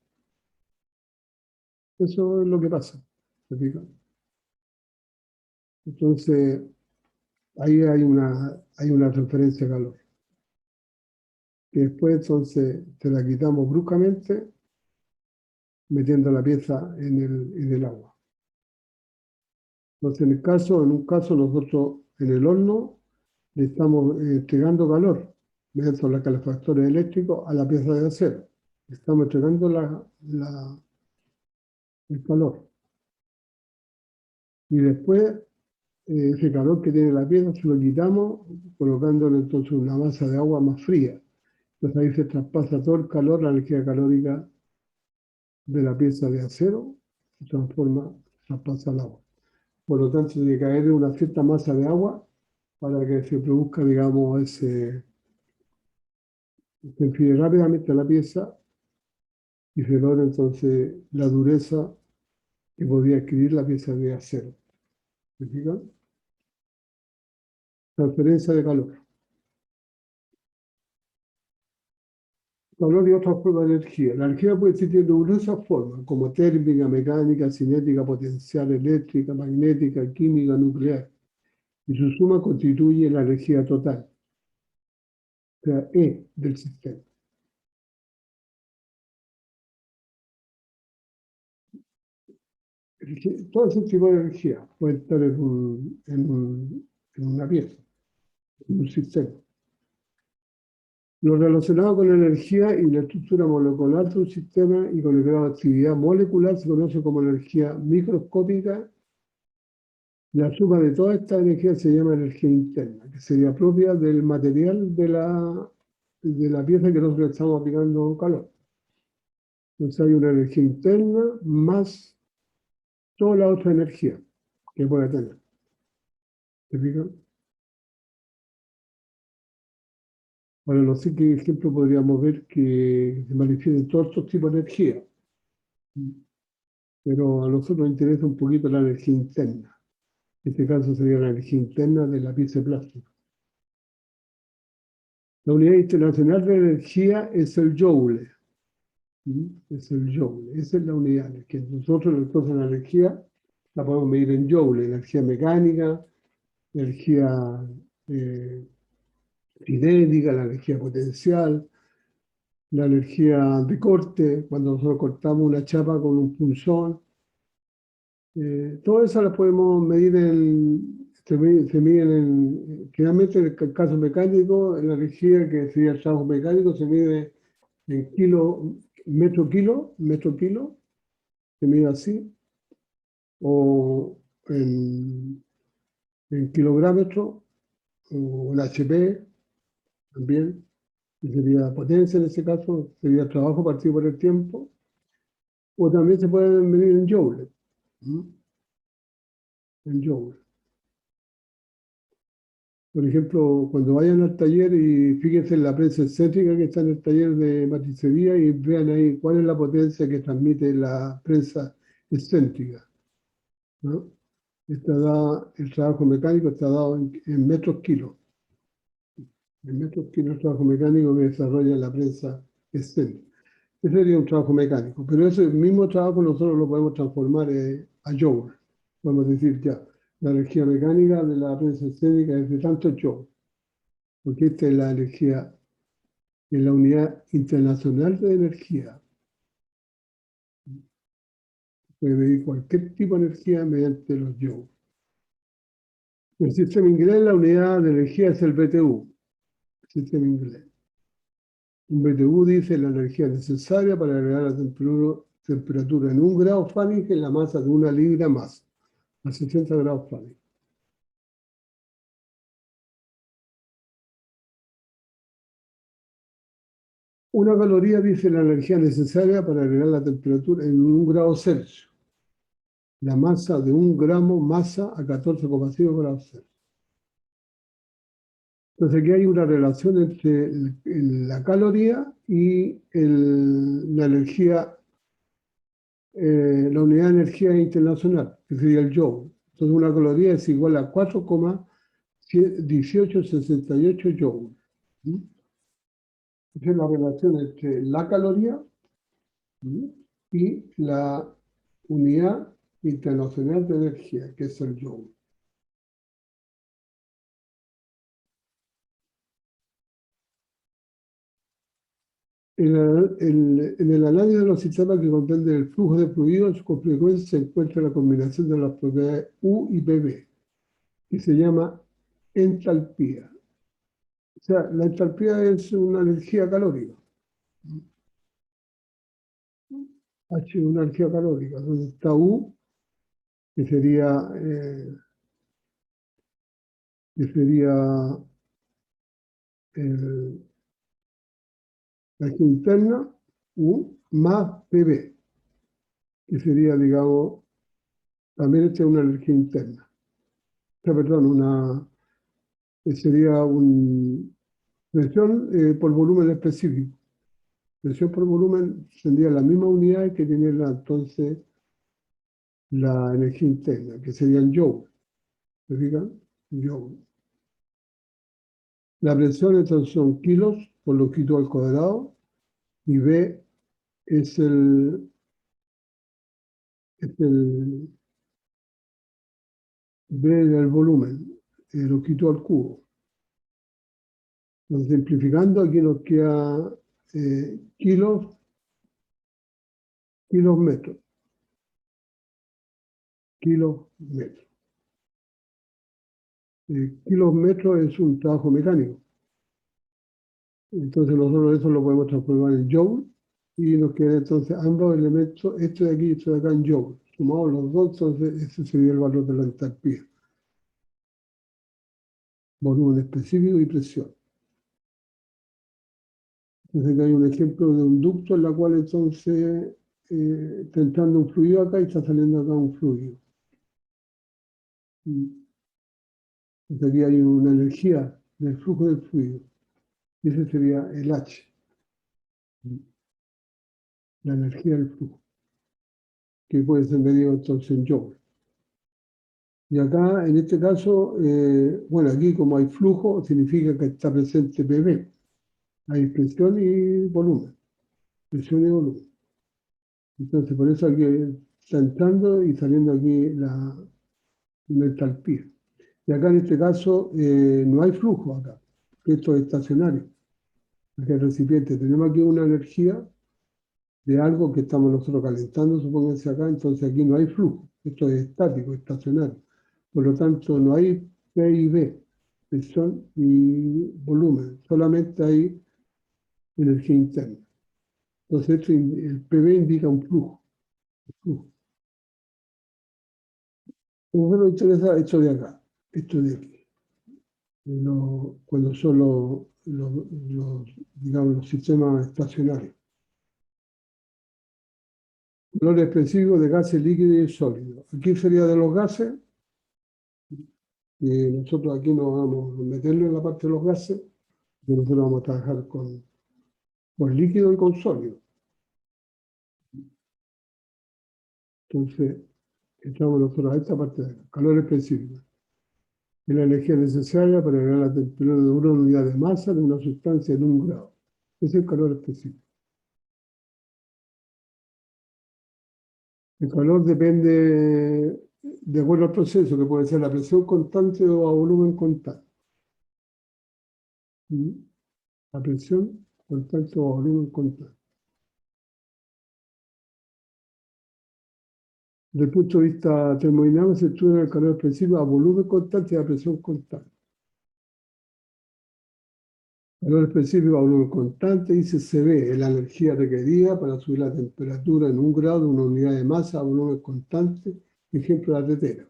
Eso es lo que pasa. ¿Se fijan? Entonces, ahí hay una transferencia de calor. Que después, entonces, te la quitamos bruscamente metiendo la pieza en el agua. Entonces, en un caso, nosotros en el horno le estamos entregando calor mediante los calefactores eléctricos a la pieza de acero. Le estamos entregando el calor. Y después, ese calor que tiene la pieza se lo quitamos colocándole entonces una masa de agua más fría. Entonces ahí se traspasa todo el calor, la energía calórica de la pieza de acero, se traspasa al agua. Por lo tanto, tiene que caer una cierta masa de agua para que se produzca, digamos, se enfríe rápidamente la pieza y se logra entonces la dureza que podría adquirir la pieza de acero. ¿Me fijan? Transferencia de calor. Calor y otras formas de energía. La energía puede existir de numerosas formas, como térmica, mecánica, cinética, potencial, eléctrica, magnética, química, nuclear. Y su suma constituye la energía total, o sea, E del sistema. Todo ese tipo de energía puede estar en una pieza, en un sistema. Lo relacionado con la energía y la estructura molecular de un sistema y con el grado de actividad molecular se conoce como energía microscópica. La suma de toda esta energía se llama energía interna, que sería propia del material de la pieza que nosotros estamos aplicando calor. Entonces hay una energía interna más toda la otra energía que puede tener. ¿Se fijan? Ahora no sé qué ejemplo podríamos ver que se manifiesten todos estos tipos de energía. Pero a nosotros nos interesa un poquito la energía interna. En este caso sería la energía interna de la pieza de plástico. La unidad internacional de energía es el joule. Es el joule. Esa es la unidad. Que nosotros entonces la energía la podemos medir en joule. Energía mecánica, energía cinética, la energía potencial, la energía de corte, cuando nosotros cortamos una chapa con un punzón. Todo eso lo podemos medir se miden generalmente en el caso mecánico, en la energía que sería el trabajo mecánico, se mide en metro kilo, se mide así, o en kilográmetro, o en HP también, que sería potencia en ese caso, sería trabajo partido por el tiempo, o también se puede medir en joule, en joule. Por ejemplo, cuando vayan al taller y fíjense en la prensa excéntrica que está en el taller de matricería y vean ahí cuál es la potencia que transmite la prensa excéntrica, ¿no? El trabajo mecánico está dado en metros kilos. En metros kilos el trabajo mecánico que desarrolla la prensa excéntrica. Ese sería un trabajo mecánico, pero ese mismo trabajo nosotros lo podemos transformar a joule. Podemos decir ya, la energía mecánica de la prensa excéntrica es de tanto joule, porque esta es la energía, es la unidad internacional de energía. Puede medir cualquier tipo de energía mediante los joules. El sistema inglés, la unidad de energía es el BTU, el sistema inglés. Un BTU dice la energía necesaria para agregar la temperatura en 1 grado Fahrenheit en la masa de 1 libra más, a 60 grados Fahrenheit. Una caloría dice la energía necesaria para agregar la temperatura en 1 grado Celsius. La masa de 1 gramo masa a 14,5 grados Celsius. Entonces aquí hay una relación entre la caloría y la energía, la unidad de energía internacional, que sería el joule. Entonces una caloría es igual a 4,5 1868 joules. ¿Mm? Esa es la relación entre la caloría, ¿mm?, y la unidad internacional de energía, que es el joule. En el análisis de los sistemas que comprenden el flujo de fluidos, con frecuencia se encuentra la combinación de las propiedades U y PV, que se llama entalpía. O sea, la entalpía es una energía calórica. H es una energía calórica. Entonces está U, que sería la energía interna, U, más PV, que sería, digamos, también esta es una energía interna. O sea, perdón, sería una presión por volumen específico. Presión por volumen tendría las mismas unidades que tiene entonces la energía interna, que serían joule. ¿Se fijan? Joule. La presión entonces son kilos por longitud al cuadrado y V es V del volumen, longitud al cubo. Entonces, simplificando, aquí nos queda kilos metros. Kilos metros. Kilos metros es un trabajo mecánico. Entonces nosotros eso lo podemos transformar en joule y nos queda entonces ambos elementos, esto de aquí y esto de acá, en joule. Sumamos los dos, entonces ese sería el valor de la entalpía. Volumen específico y presión. Entonces aquí hay un ejemplo de un ducto en la cual entonces está entrando un fluido acá y está saliendo acá un fluido. Entonces aquí hay una energía del flujo del fluido. Y ese sería el H. La energía del flujo, que puede ser medido entonces en joule. Y acá, en este caso, bueno, aquí como hay flujo, significa que está presente PV. Hay presión y volumen. Presión y volumen. Entonces, por eso aquí está entrando y saliendo aquí la entalpía. Y acá, en este caso, no hay flujo acá. Esto es estacionario. Aquí el recipiente. Tenemos aquí una energía de algo que estamos nosotros calentando, supónganse acá, entonces aquí no hay flujo. Esto es estático, estacionario. Por lo tanto, no hay P y V, presión y volumen, solamente hay energía interna. Entonces, el PV indica un flujo. Como nos interesa esto de acá, esto de aquí. Cuando son digamos, los sistemas estacionarios. Valor específico de gases líquidos y sólidos. Aquí sería de los gases. Y nosotros aquí no vamos a meterlo en la parte de los gases, que nosotros vamos a trabajar con líquido y con sólido. Entonces, entramos nosotros a esta parte de acá, calor específico. Es la energía necesaria para elevar la temperatura de una unidad de masa de una sustancia en 1 grado. Ese es el calor específico. El calor depende de acuerdo al proceso, que puede ser la presión constante o a volumen constante. La presión constante o a volumen constante. Desde el punto de vista termodinámico, se estudia el calor específico a volumen constante y a presión constante. Calor específico a volumen constante, dice CB, es la energía requerida para subir la temperatura en 1 grado de una unidad de masa a volumen constante, ejemplo la tetera.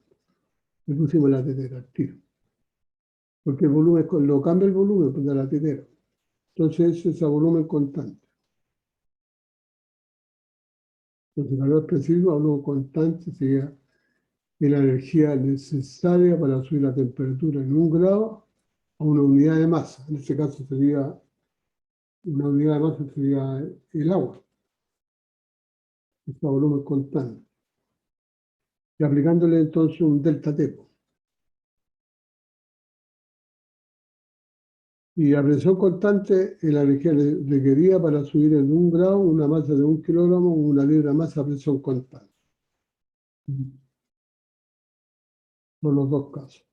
Le pusimos la tetera al tiro. Porque el volumen, lo cambia el volumen pues, de la tetera. Entonces es a volumen constante. Entonces, calor específico a volumen constante sería la energía necesaria para subir la temperatura en 1 grado a una unidad de masa. En este caso sería, una unidad de masa sería el agua. Es a volumen constante. Y aplicándole entonces un delta T. Y la presión constante es la energía requerida para subir en 1 grado una masa de 1 kilogramo o una libra masa a presión constante. Son los dos casos.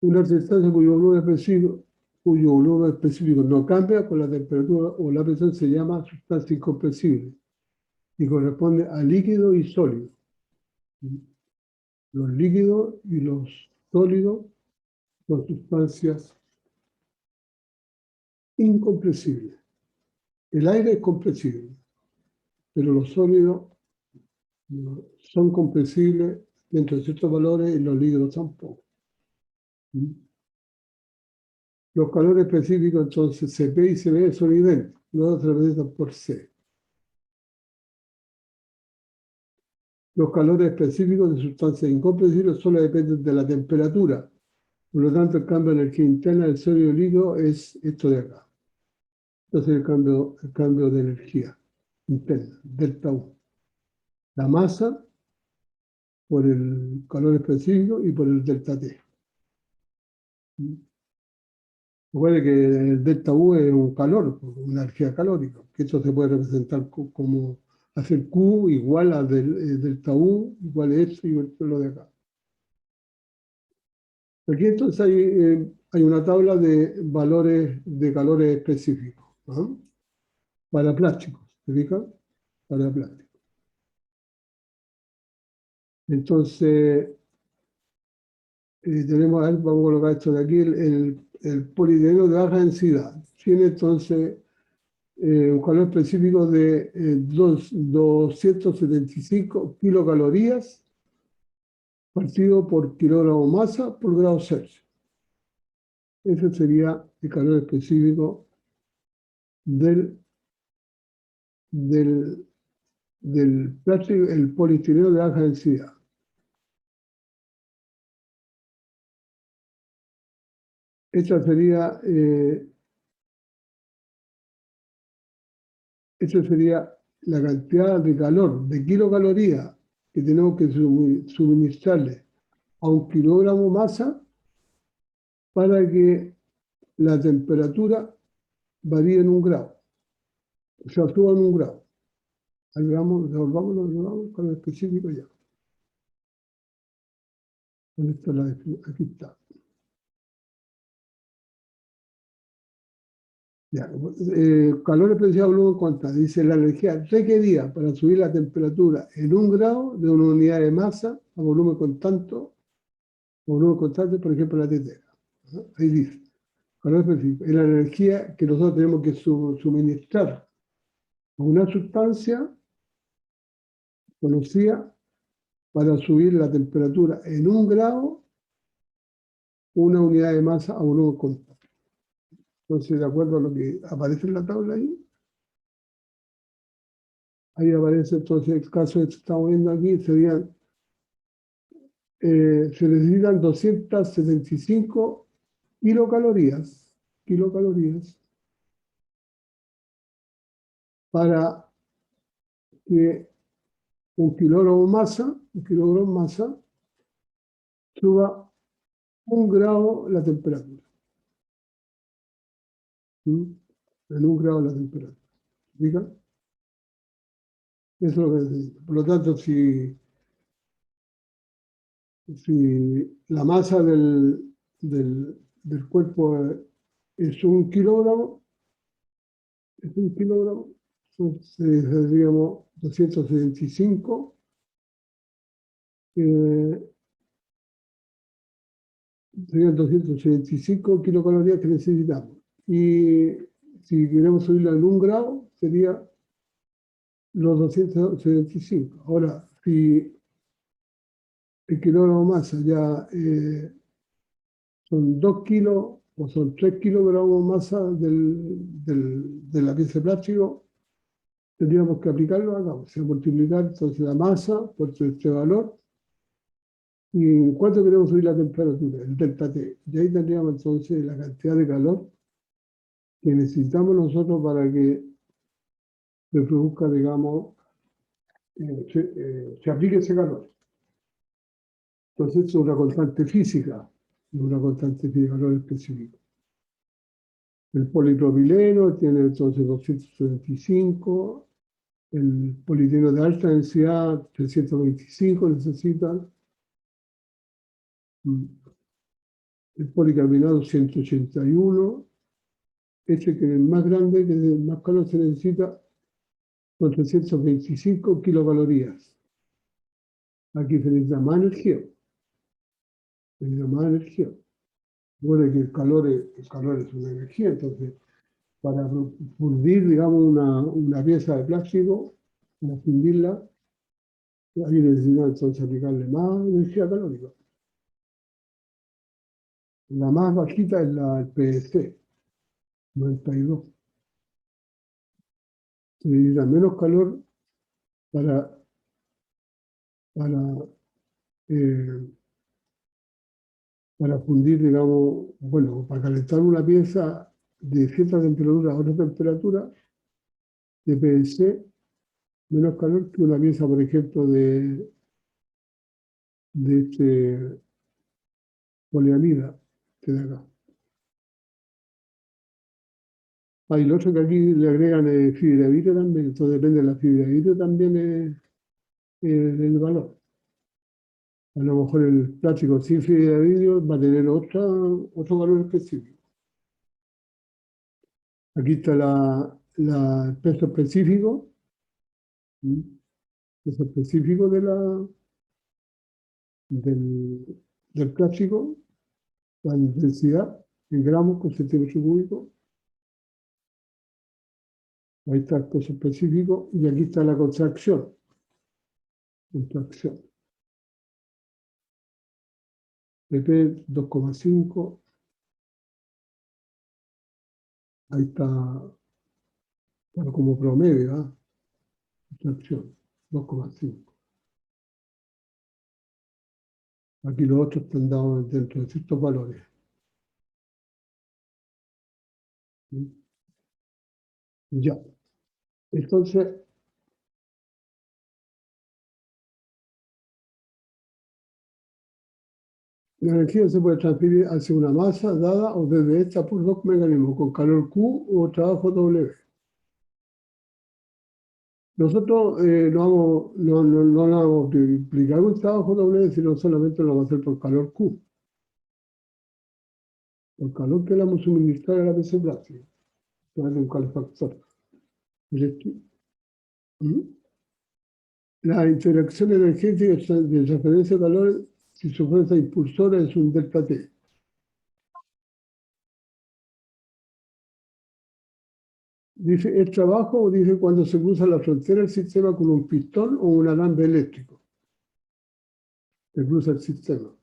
Una sustancia cuyo volumen específico no cambia con la temperatura o la presión se llama sustancia incompresible y corresponde a líquido y sólido. Los líquidos y los sólidos son sustancias incompresibles. El aire es compresible, pero los sólidos no son compresibles dentro de ciertos valores y los líquidos tampoco. Los calores específicos, entonces, Cp y Cv son idénticos, no se representan por C. Los calores específicos de sustancias incompresibles solo dependen de la temperatura. Por lo tanto, el cambio de energía interna del sólido líquido es esto de acá. Entonces, el cambio de energía interna, delta U. La masa por el calor específico y por el delta T. Recuerde que el delta U es un calor, una energía calórica, que esto se puede representar como hacer Q igual a delta U, igual a esto y lo de acá. Aquí entonces hay una tabla de valores de calores específicos, ¿no? Para plásticos, ¿se fijan? Para plásticos. Entonces, tenemos, vamos a colocar esto de aquí, el polietileno de baja densidad. Tiene entonces un calor específico de 275 kilocalorías partido por kilogramo masa por grado Celsius. Ese sería el calor específico del plástico, el poliestireno de baja densidad. Esta sería la cantidad de calor, de kilocalorías que tenemos que suministrarle a 1 kilogramo masa para que la temperatura varíe en 1 grado. O sea, suba en 1 grado. Ahí devolvamos con el específico ya. Aquí está. Ya, calor especial volumen constante. Dice la energía requerida para subir la temperatura en 1 grado de una unidad de masa a volumen constante, por ejemplo, la tetera. ¿No? Ahí dice, calor específico. Es la energía que nosotros tenemos que suministrar a una sustancia conocida para subir la temperatura en 1 grado una unidad de masa a volumen constante. Entonces, de acuerdo a lo que aparece en la tabla ahí aparece entonces el caso que estamos viendo aquí, serían, se necesitan 275 kilocalorías para que un kilogramo masa suba 1 grado la temperatura. En 1 grado la temperatura. ¿Diga? Eso es lo que necesito. Por lo tanto, si la masa del cuerpo es 1 kilogramo, entonces seríamos 275 serían 275 kilocalorías que necesitamos. Y si queremos subirla en 1 grado, sería los 275. Ahora, si el kilogramo masa ya son 2 kilos o son 3 kilogramos masa de la pieza de plástico, tendríamos que aplicarlo acá. O sea, multiplicar entonces la masa por este valor. ¿Y en cuánto queremos subir la temperatura? El delta T. Y ahí tendríamos entonces la cantidad de calor que necesitamos nosotros para que se produzca, digamos, se aplique ese calor. Entonces es una constante física. de una constante de calor específica. El polipropileno tiene entonces 275, el polietileno de alta densidad 325 necesita, el policarbonato 181, este que es el más grande, que es el más calor se necesita, con 325 kilocalorías. Aquí se necesita más energía. Se necesita más energía. Recuerda que el calor es una energía, entonces para fundir, digamos, una pieza de plástico, para fundirla, ahí necesita entonces aplicarle más energía calórica. La más bajita es el PVC, 92. Se necesita menos calor para, para, eh, para fundir, digamos, bueno, para calentar una pieza de cierta temperatura a otra temperatura de PVC, menos calor que una pieza, por ejemplo, de este poliamida, que de acá. Y lo otro que aquí le agregan fibra de vidrio también, entonces depende de la fibra de vidrio también el valor. A lo mejor el plástico sin fibra de vidrio va a tener otro valor específico. Aquí está el peso específico, peso específico del plástico, la intensidad en gramos por centímetro cúbico. Ahí está el peso específico y aquí está la contracción. Contracción. PP 2,5. Ahí está, bueno, como promedio, ¿ah? Contracción 2,5. Aquí los otros están dados dentro de ciertos valores. Ya. Entonces, la energía se puede transferir hacia una masa dada o desde esta por dos mecanismos, con calor Q o trabajo W. Nosotros no vamos a implicar un trabajo W, sino solamente lo vamos a hacer por calor Q. Por calor que le vamos a suministrar a la pieza plástica. Va a ser un calefactor. La interacción energética de transferencia de calor, si su fuerza impulsora es un delta T. Dice, el trabajo, dice, cuando se cruza la frontera del sistema con un pistón o un alambre eléctrico. Se cruza el sistema.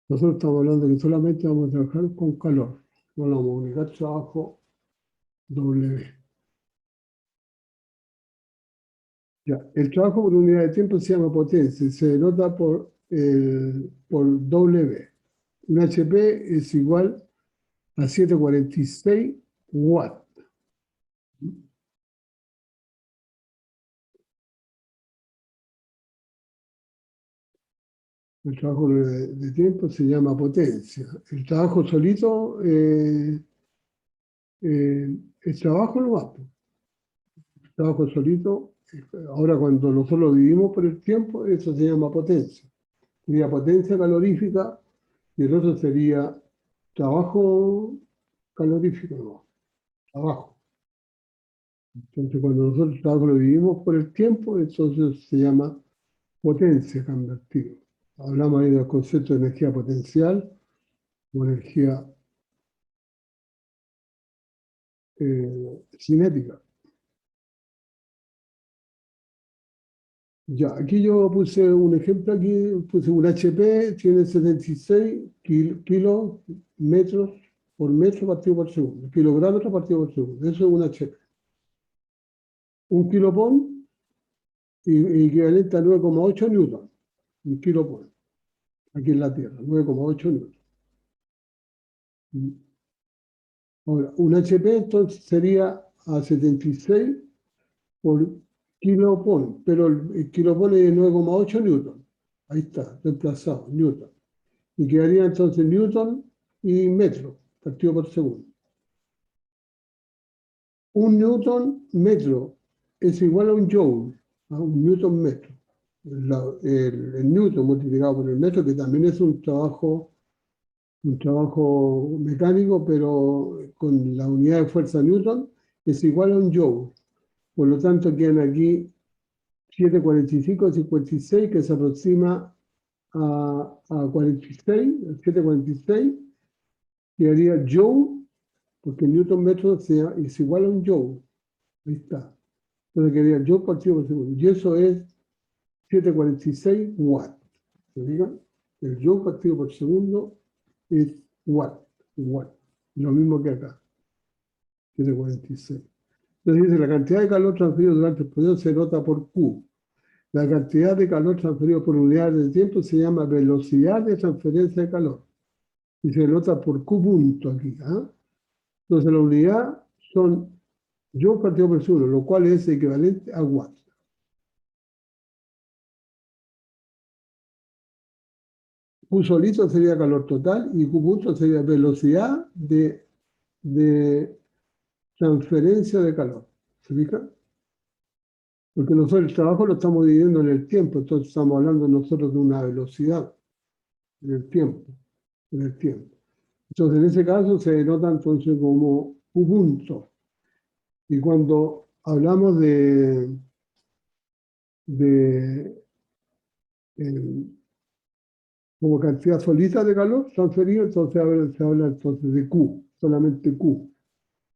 Nosotros estamos hablando que solamente vamos a trabajar con calor. No lo vamos a unir trabajo W. Ya, el trabajo por unidad de tiempo se llama potencia. Se denota por W. Un HP es igual a 746 watts. El trabajo de tiempo se llama potencia. El trabajo solito, el trabajo lo va. El trabajo solito, ahora cuando nosotros lo dividimos por el tiempo, eso se llama potencia. Sería potencia calorífica y el otro sería trabajo calorífico, no, trabajo. Entonces cuando nosotros el trabajo lo dividimos por el tiempo, entonces se llama potencia convertida. Hablamos ahí del concepto de energía potencial o energía cinética. Ya, aquí yo puse un ejemplo, aquí puse un HP, tiene 76 kilómetros por metro partido por segundo, kilogramos partido por segundo, eso es un HP. Un kilopón equivalente a 9,8 newton, un kilopón, aquí en la Tierra, 9,8 newton. Ahora, un HP entonces sería a 76 por kilopón, pero el kilopón es 9,8 newton. Ahí está, reemplazado, newton. Y quedaría entonces newton y metro, partido por segundo. Un newton metro es igual a un joule, a un newton metro. El newton multiplicado por el metro, que también es un trabajo mecánico, pero con la unidad de fuerza newton, es igual a un joule. Por lo tanto, quedan aquí 7,45,56, que se aproxima a 46, 7,46, quedaría joule, porque newton metro es igual a un joule. Ahí está. Entonces quedaría joule partido por segundo. Y eso es 7,46 watts. ¿Se fijan? El joule partido por segundo es watt. Watt. Lo mismo que acá. 7,46. Entonces dice, la cantidad de calor transferido durante el periodo se nota por Q. La cantidad de calor transferido por unidades de tiempo se llama velocidad de transferencia de calor. Y se nota por Q punto aquí. ¿Ah? Entonces la unidad son joule partido por segundo, lo cual es equivalente a watt. Q solito sería calor total y Q punto sería velocidad de transferencia de calor. ¿Se fija? Porque nosotros el trabajo lo estamos dividiendo en el tiempo, entonces estamos hablando nosotros de una velocidad en el tiempo. En el tiempo. Entonces, en ese caso se denota entonces como Q punto. Y cuando hablamos de como cantidad solita de calor transferido, entonces se habla entonces de Q, solamente Q,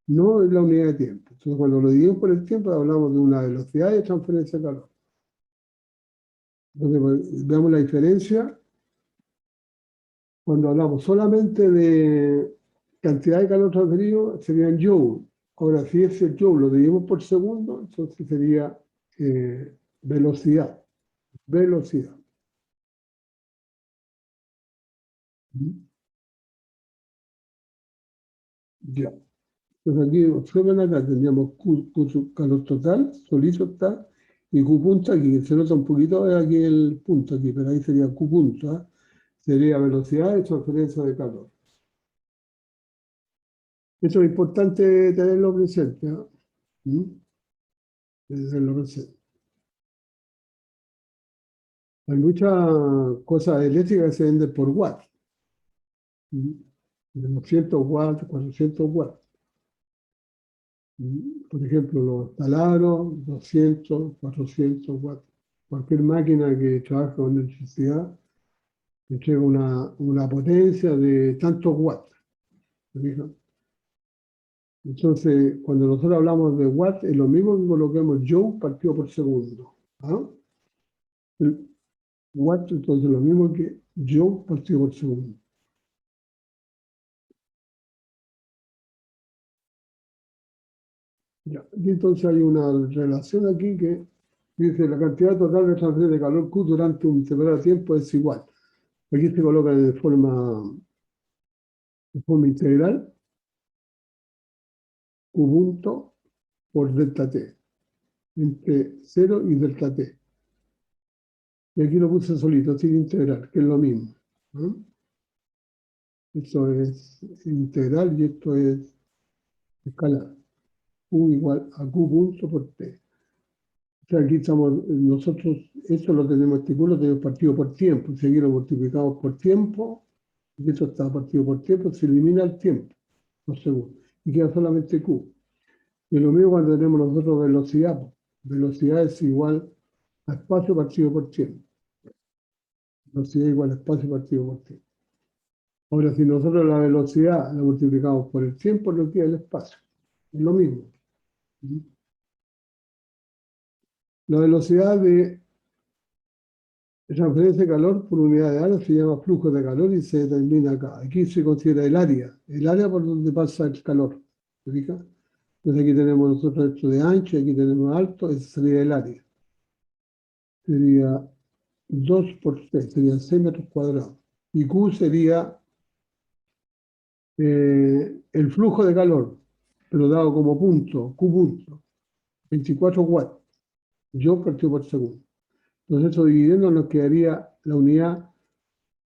no es la unidad de tiempo. Entonces, cuando lo dividimos por el tiempo, hablamos de una velocidad de transferencia de calor. Entonces, pues, veamos la diferencia. Cuando hablamos solamente de cantidad de calor transferido, serían joule. Ahora, si ese joule lo dividimos por segundo, entonces sería velocidad. Velocidad. Ya. Entonces aquí, observen acá, tendríamos calor total, solito está, y Q punto aquí, se nota un poquito aquí el punto aquí, pero ahí sería Q punto, ¿eh? Sería velocidad de transferencia de calor. Eso es importante tenerlo presente, ¿eh? Tenerlo presente. Hay muchas cosas eléctricas que se venden por watt. De 200 watts, 400 watts. Por ejemplo, los taladros, 200, 400 watts. Cualquier máquina que trabaja con electricidad entrega una potencia de tantos watts. ¿Se fijan? Entonces, cuando nosotros hablamos de watts, es lo mismo que coloquemos joule partido por segundo. ¿Ah? El watt, entonces, lo mismo que joule partido por segundo. Ya. Y entonces hay una relación aquí que dice la cantidad total de transferencia de calor Q durante un determinado tiempo es igual. Aquí se coloca de forma integral Q punto por delta T, entre 0 y delta T. Y aquí lo puse solito, sin integral, que es lo mismo. ¿No? Esto es integral y esto es escalar. Q igual a Q punto por T. O sea, aquí estamos, nosotros, esto lo tenemos, este Q lo tenemos partido por tiempo. Si aquí lo multiplicamos por tiempo, y esto está partido por tiempo, se elimina el tiempo, los segundos, y queda solamente Q. Y lo mismo cuando tenemos nosotros velocidad. Velocidad es igual a espacio partido por tiempo. Velocidad igual a espacio partido por tiempo. Ahora, si nosotros la velocidad la multiplicamos por el tiempo, nos queda el espacio. Es lo mismo. La velocidad de transferencia de calor por unidad de área se llama flujo de calor y se determina acá. Aquí se considera el área por donde pasa el calor. ¿Se fija? Entonces aquí tenemos nosotros esto de ancho, aquí tenemos alto, ese sería el área. Sería 2 por 6, serían 6 metros cuadrados. Y Q sería el flujo de calor, pero dado como punto, Q punto, 24 watts. joule partido por segundo. Entonces, eso dividiendo nos quedaría la unidad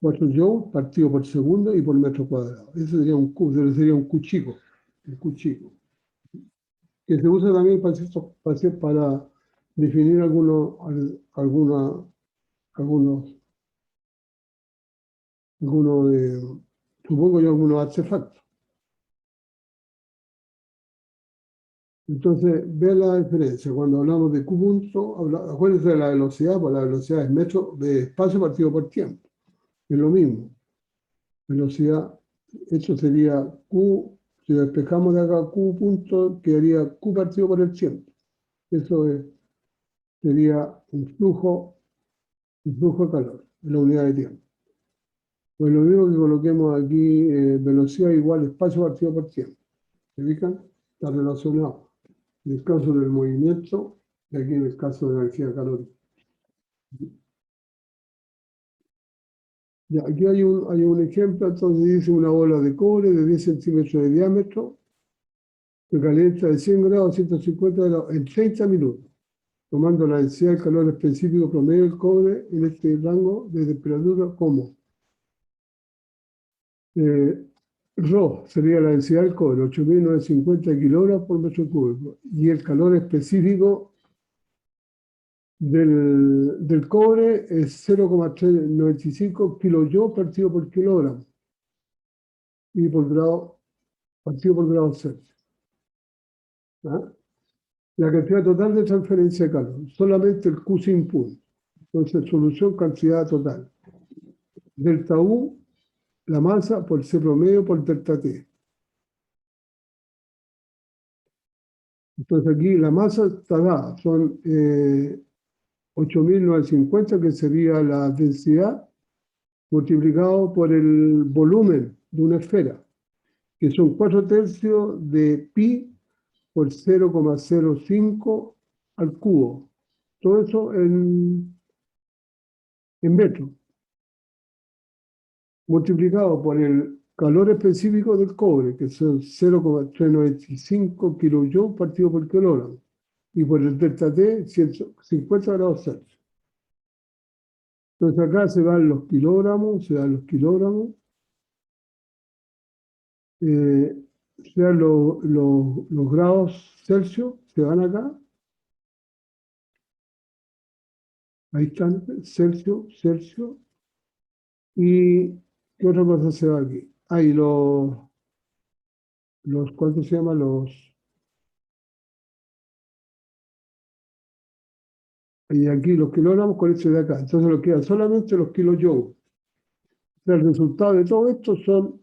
4 joules partido por segundo y por metro cuadrado. Eso sería un Q, sería un Q chico, un Q chico, que se usa también para definir supongo yo, algunos artefactos. Entonces, vean la diferencia. Cuando hablamos de Q punto, acuérdense de la velocidad, pues la velocidad es metro de espacio partido por tiempo. Es lo mismo. Velocidad, eso sería Q, si despejamos de acá Q punto, quedaría Q partido por el tiempo. Eso sería un flujo de calor, en la unidad de tiempo. Pues lo mismo que coloquemos aquí, velocidad igual espacio partido por tiempo. ¿Se fijan? Está relacionado. En el caso del movimiento, y aquí en el caso de la energía calórica. Ya, aquí hay un ejemplo, entonces dice una bola de cobre de 10 centímetros de diámetro, que calienta de 100 grados a 150 grados en 30 minutos, tomando la densidad de calor específico promedio del cobre en este rango de temperatura como Rho sería la densidad del cobre, 8.950 kilogramos por metro cúbico, y el calor específico del cobre es 0,395 kilojoules partido por kilogramo y por grado, partido por grado Celsius. ¿Ah? La cantidad total de transferencia de calor, solamente el Q sin punto. Entonces, solución cantidad total. Delta U, la masa por C promedio por delta T. Entonces aquí la masa está dada, son 8.950, que sería la densidad, multiplicado por el volumen de una esfera, que son 4/3 de pi por 0,05 al cubo. Todo eso en metros, multiplicado por el calor específico del cobre, que son 0,395 kilojoules partido por kilogramo, y por el delta T, 150 grados Celsius. Entonces acá se dan los kilogramos, se dan los grados Celsius, se van acá. Ahí están, Celsius. ¿Y qué otra cosa se da aquí? Hay ¿cuántos se llaman? Y aquí los kilogramos con este de acá. Entonces nos quedan solamente los kilojoules. El resultado de todo esto son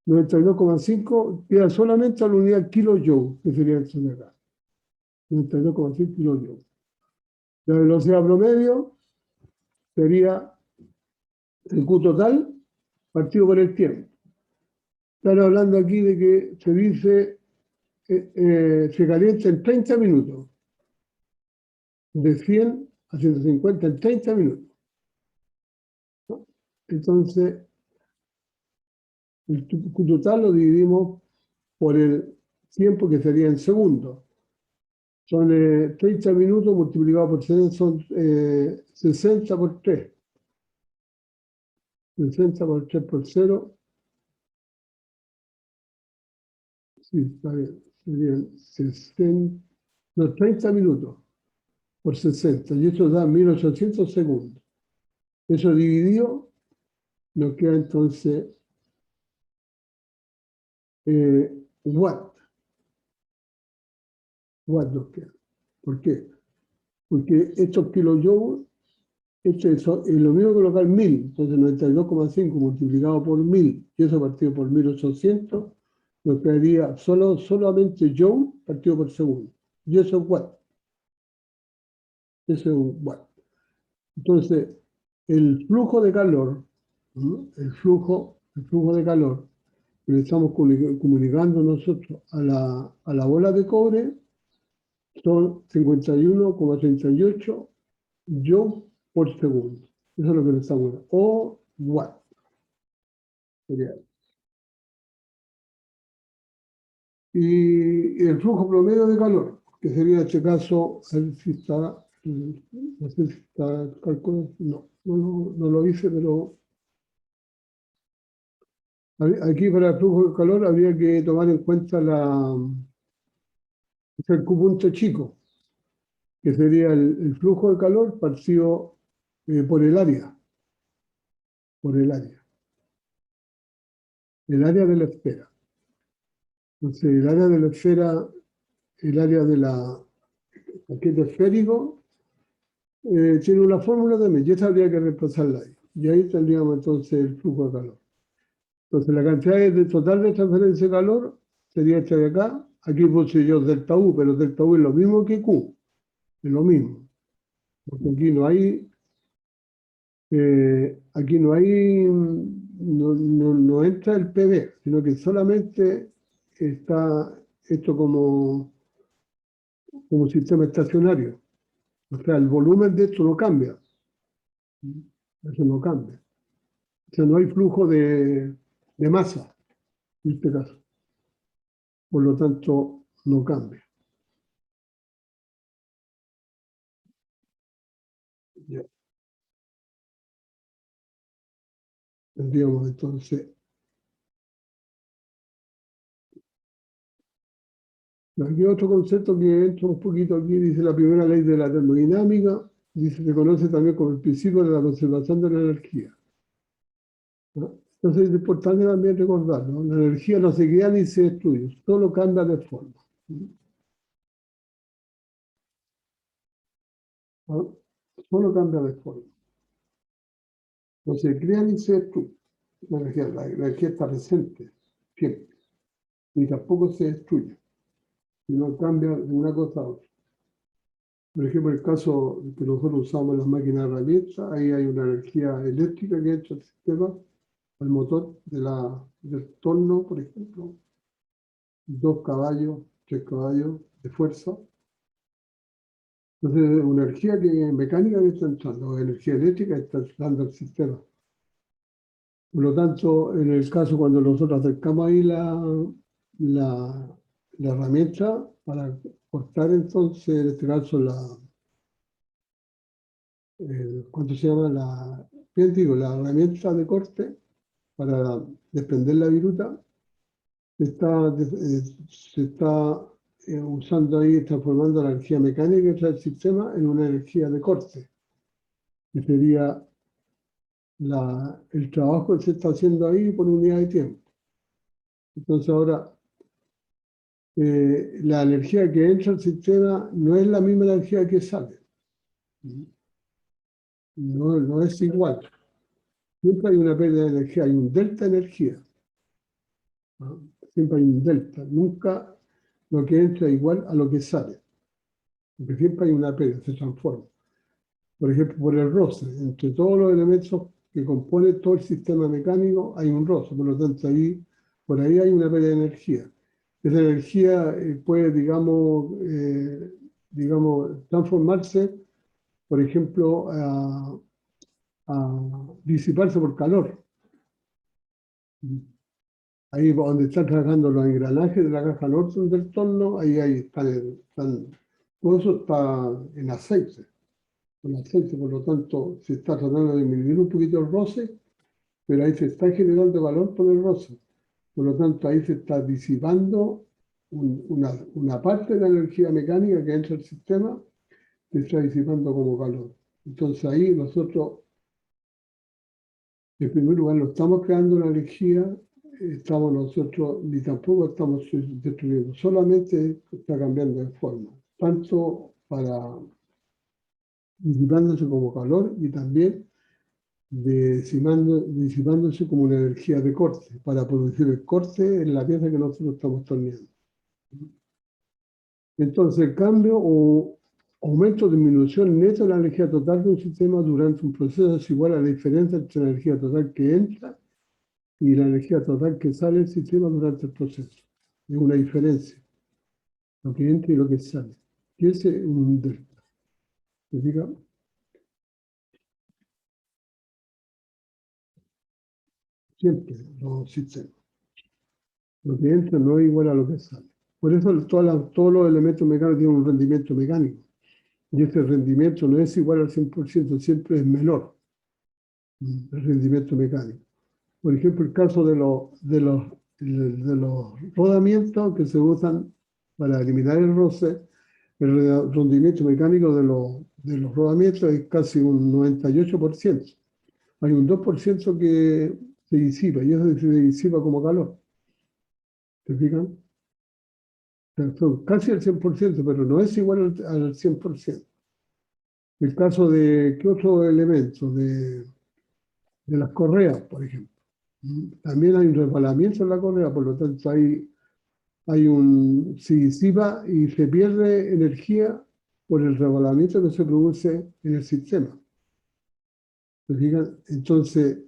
92,5, queda solamente a la unidad kilojoule, que sería esto de acá. 92,5 kilojoules. La velocidad promedio sería el Q total partido por el tiempo. Están hablando aquí de que se dice, se calienta en 30 minutos. De 100 a 150 en 30 minutos. ¿No? Entonces, el Q total lo dividimos por el tiempo, que sería en segundos. Son 30 minutos multiplicado por 6, son 60 por 3. 60 por 3 por 0. Sí, está bien. Serían 60, no, 30 minutos por 60. Y eso da 1800 segundos. Eso dividido nos queda entonces watt. Watt nos queda. ¿Por qué? Porque estos kilojoules, es lo mismo que colocar 1000, entonces 92,5 multiplicado por 1000, y eso partido por 1800, nos quedaría solamente joule partido por segundo. Y eso es watt. Eso es un watt. Entonces, el flujo de calor, ¿no? El flujo de calor que le estamos comunicando nosotros a la bola de cobre son 51,38 joules por segundo. Eso es lo que le estamos dando. O watt. Y el flujo promedio de calor. que sería en este caso, a ver si está, no sé si está el cálculo, no lo hice, pero aquí para el flujo de calor habría que tomar en cuenta el Q punto chico, que sería el flujo de calor partido por el área, el área de la esfera. Entonces, el área de la esfera, el área de la paquete esférico, tiene una fórmula también, y esta habría que reemplazarla ahí. Y ahí tendríamos entonces el flujo de calor. Entonces, la cantidad total de transferencia de calor sería esta de acá. Aquí puse yo delta U, pero delta U es lo mismo que Q, es lo mismo. Porque no entra el PV, sino que solamente está esto como sistema estacionario. O sea, el volumen de esto no cambia. Eso no cambia. O sea, no hay flujo de masa en este caso. Por lo tanto, no cambia. Ya. Tendríamos entonces. Aquí otro concepto que entra un poquito aquí, dice la primera ley de la termodinámica, dice, se conoce también como el principio de la conservación de la energía. ¿No? Entonces es importante también recordar, ¿no? La energía no se crea ni se destruye, solo cambia de forma. ¿No? Solo cambia de forma. No se crea ni se destruye. La energía está presente, siempre. Ni tampoco se destruye, sino cambia de una cosa a otra. Por ejemplo, el caso que nosotros usamos en las máquinas de herramientas, ahí hay una energía eléctrica que entra al sistema, al motor del torno, por ejemplo, 2 caballos, 3 caballos de fuerza. Entonces, una energía mecánica que está entrando, energía eléctrica que está entrando al sistema. Por lo tanto, en el caso cuando nosotros acercamos ahí la herramienta para cortar entonces, en este caso, ¿cuánto se llama? Bien digo, la herramienta de corte para desprender la viruta se está usando ahí, transformando la energía mecánica del sistema en una energía de corte, que sería el trabajo que se está haciendo ahí por unidad de tiempo. Entonces ahora, la energía que entra al sistema no es la misma energía que sale. No es igual. Siempre hay una pérdida de energía, hay un delta de energía. ¿No? Siempre hay un delta. Nunca lo que entra es igual a lo que sale. Porque siempre hay una pérdida, se transforma. Por ejemplo, por el roce. Entre todos los elementos que componen todo el sistema mecánico hay un roce. Por lo tanto, por ahí hay una pérdida de energía. Esa energía puede, digamos, transformarse, por ejemplo, a disiparse por calor. Ahí donde están trabajando los engranajes de la caja Nordson del torno, ahí todo eso está en aceite. Por lo tanto, se está tratando de disminuir un poquito el roce, pero ahí se está generando calor por el roce. Por lo tanto, ahí se está disipando una parte de la energía mecánica que entra al sistema, se está disipando como calor. Entonces ahí nosotros, en primer lugar, no estamos creando una energía, ni tampoco estamos destruyendo, solamente está cambiando de forma, tanto para disipándose como calor y también disipándose como una energía de corte, para producir el corte en la pieza que nosotros estamos torneando. Entonces, el cambio o aumento o disminución neta de la energía total de un sistema durante un proceso es igual a la diferencia entre la energía total que entra y la energía total que sale del sistema durante el proceso. Es una diferencia, lo que entra y lo que sale. Y ese es un delta. ¿Se fija? Siempre los sistemas. Lo que entra no es igual a lo que sale. Por eso todos los elementos mecánicos tienen un rendimiento mecánico. Y ese rendimiento no es igual al 100%, siempre es menor el rendimiento mecánico. Por ejemplo, el caso de los rodamientos que se usan para eliminar el roce, el rendimiento mecánico de los rodamientos es casi un 98%. Hay un 2% que se disipa, y eso se disipa como calor. ¿Te fijan? O sea, son casi el 100%, pero no es igual al 100%. El caso de, ¿qué otro elemento? De las correas, por ejemplo. También hay un resbalamiento en la correa, por lo tanto se disipa y se pierde energía por el resbalamiento que se produce en el sistema. ¿Se fijan? Entonces,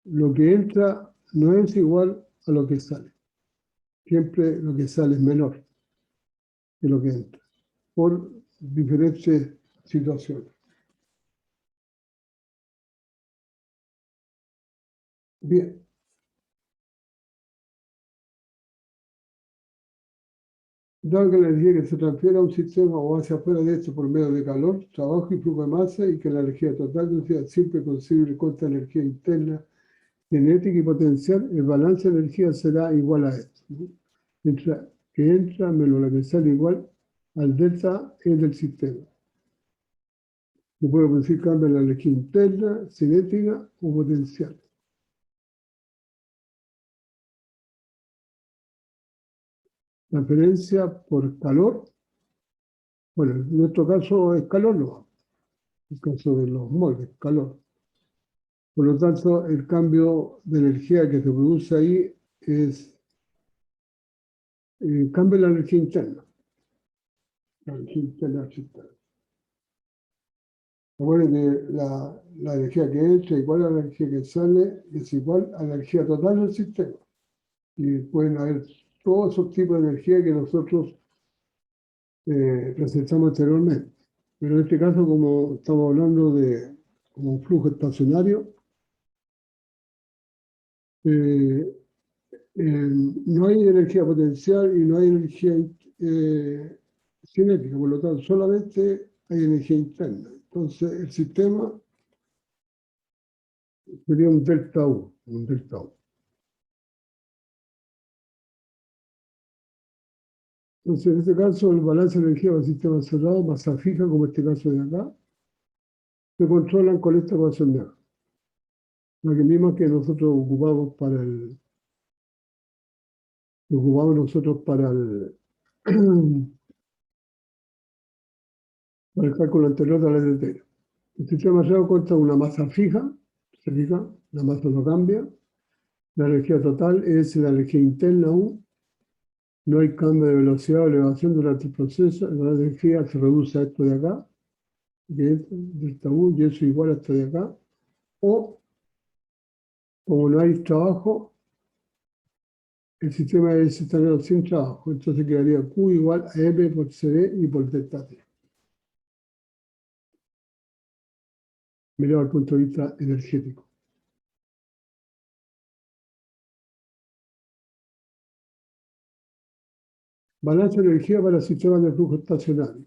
lo que entra no es igual a lo que sale. Siempre lo que sale es menor que lo que entra, por diferentes situaciones. Bien. Dado que la energía que se transfiere a un sistema o hacia afuera de este por medio de calor, trabajo y flujo de masa, y que la energía total de un sistema siempre consigue contra energía interna, cinética y potencial, el balance de energía será igual a esto, ¿no? Mientras que entra menos la que sale igual al delta E del sistema. Se puede producir cambio en la energía interna, cinética o potencial. La diferencia por calor, bueno, en nuestro caso es calor, no, en el caso de los moldes, calor. Por lo tanto, el cambio de energía que se produce ahí es cambio en la energía interna. La energía interna del sistema. Recuerden que la energía que entra igual a la energía que sale es igual a la energía total del sistema. Y pueden haber todos esos tipos de energía que nosotros presentamos anteriormente. Pero en este caso, como estamos hablando de como un flujo estacionario, no hay energía potencial y no hay energía cinética, por lo tanto, solamente hay energía interna. Entonces, el sistema sería un delta U, un delta U. Entonces, en este caso, el balance de energía del sistema cerrado, masa fija, como este caso de acá, se controlan con esta ecuación de acá. La que misma que nosotros ocupamos para el para el cálculo anterior de la LTT. El sistema cerrado consta de una masa fija, se fija, la masa no cambia. La energía total es la energía interna U. No hay cambio de velocidad o elevación durante el proceso. La energía se reduce a esto de acá, que es delta U, y eso igual a esto de acá. O, como no hay trabajo, el sistema es estacionario sin trabajo. Entonces quedaría Q igual a M por CD y por delta T. Mirado al punto de vista energético. Balance de energía para sistemas de flujo estacionario.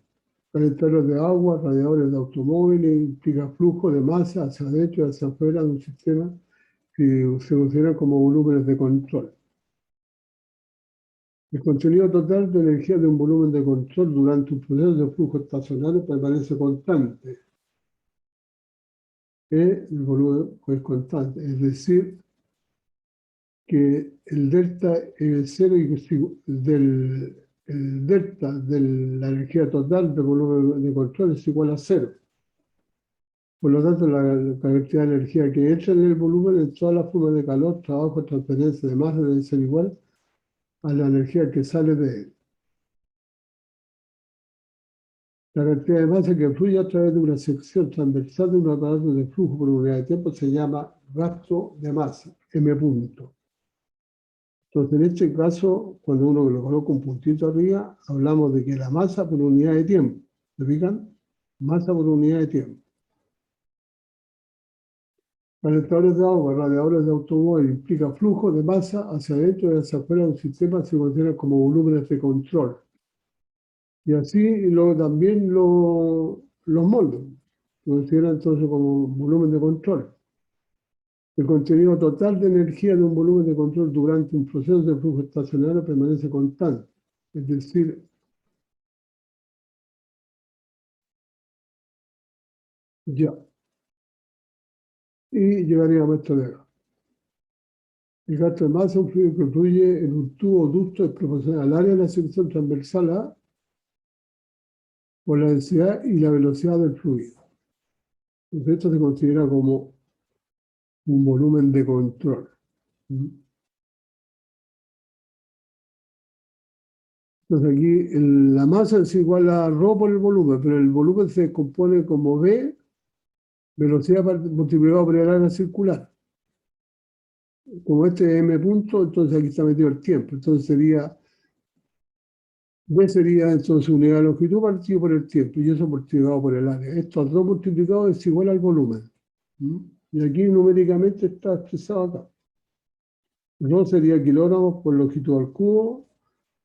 Calentadores de agua, radiadores de automóviles, implica flujo de masa hacia adentro y hacia afuera de un sistema que se considera como volúmenes de control. El contenido total de energía de un volumen de control durante un proceso de flujo estacionario permanece constante. El volumen es constante, es decir, que el delta es cero y el delta de la energía total del volumen de control es igual a cero. Por lo tanto, la cantidad de energía que entra en el volumen en todas las formas de calor, trabajo, transferencia de masa debe ser igual a la energía que sale de él. La cantidad de masa que fluye a través de una sección transversal de un aparato de flujo por unidad de tiempo se llama gasto de masa, M punto. Entonces, en este caso, cuando uno lo coloca un puntito arriba, hablamos de que la masa por unidad de tiempo. ¿Se fijan? Masa por unidad de tiempo. Calentadores de agua, radiadores de automóvil, implica flujo de masa hacia adentro y hacia afuera de un sistema, se consideran como volúmenes de control. Y así luego también los moldes, se consideran entonces como volumen de control. El contenido total de energía de un volumen de control durante un proceso de flujo estacionario permanece constante. Es decir, ya. Y llegaríamos a esto de acá. El gasto de masa es un fluido que fluye en un tubo o ducto es proporcional al área de la sección transversal A por la densidad y la velocidad del fluido. Entonces esto se considera como un volumen de control. Entonces aquí la masa es igual a ρ por el volumen, pero el volumen se compone como V, velocidad multiplicado por el área circular. Como este es m punto, entonces aquí está metido el tiempo. Entonces sería, V sería entonces unidad de longitud partido por el tiempo, y eso multiplicado por el área. Estos dos multiplicados es igual al volumen. Y aquí numéricamente está expresado acá. Ρ sería kilogramos por longitud al cubo,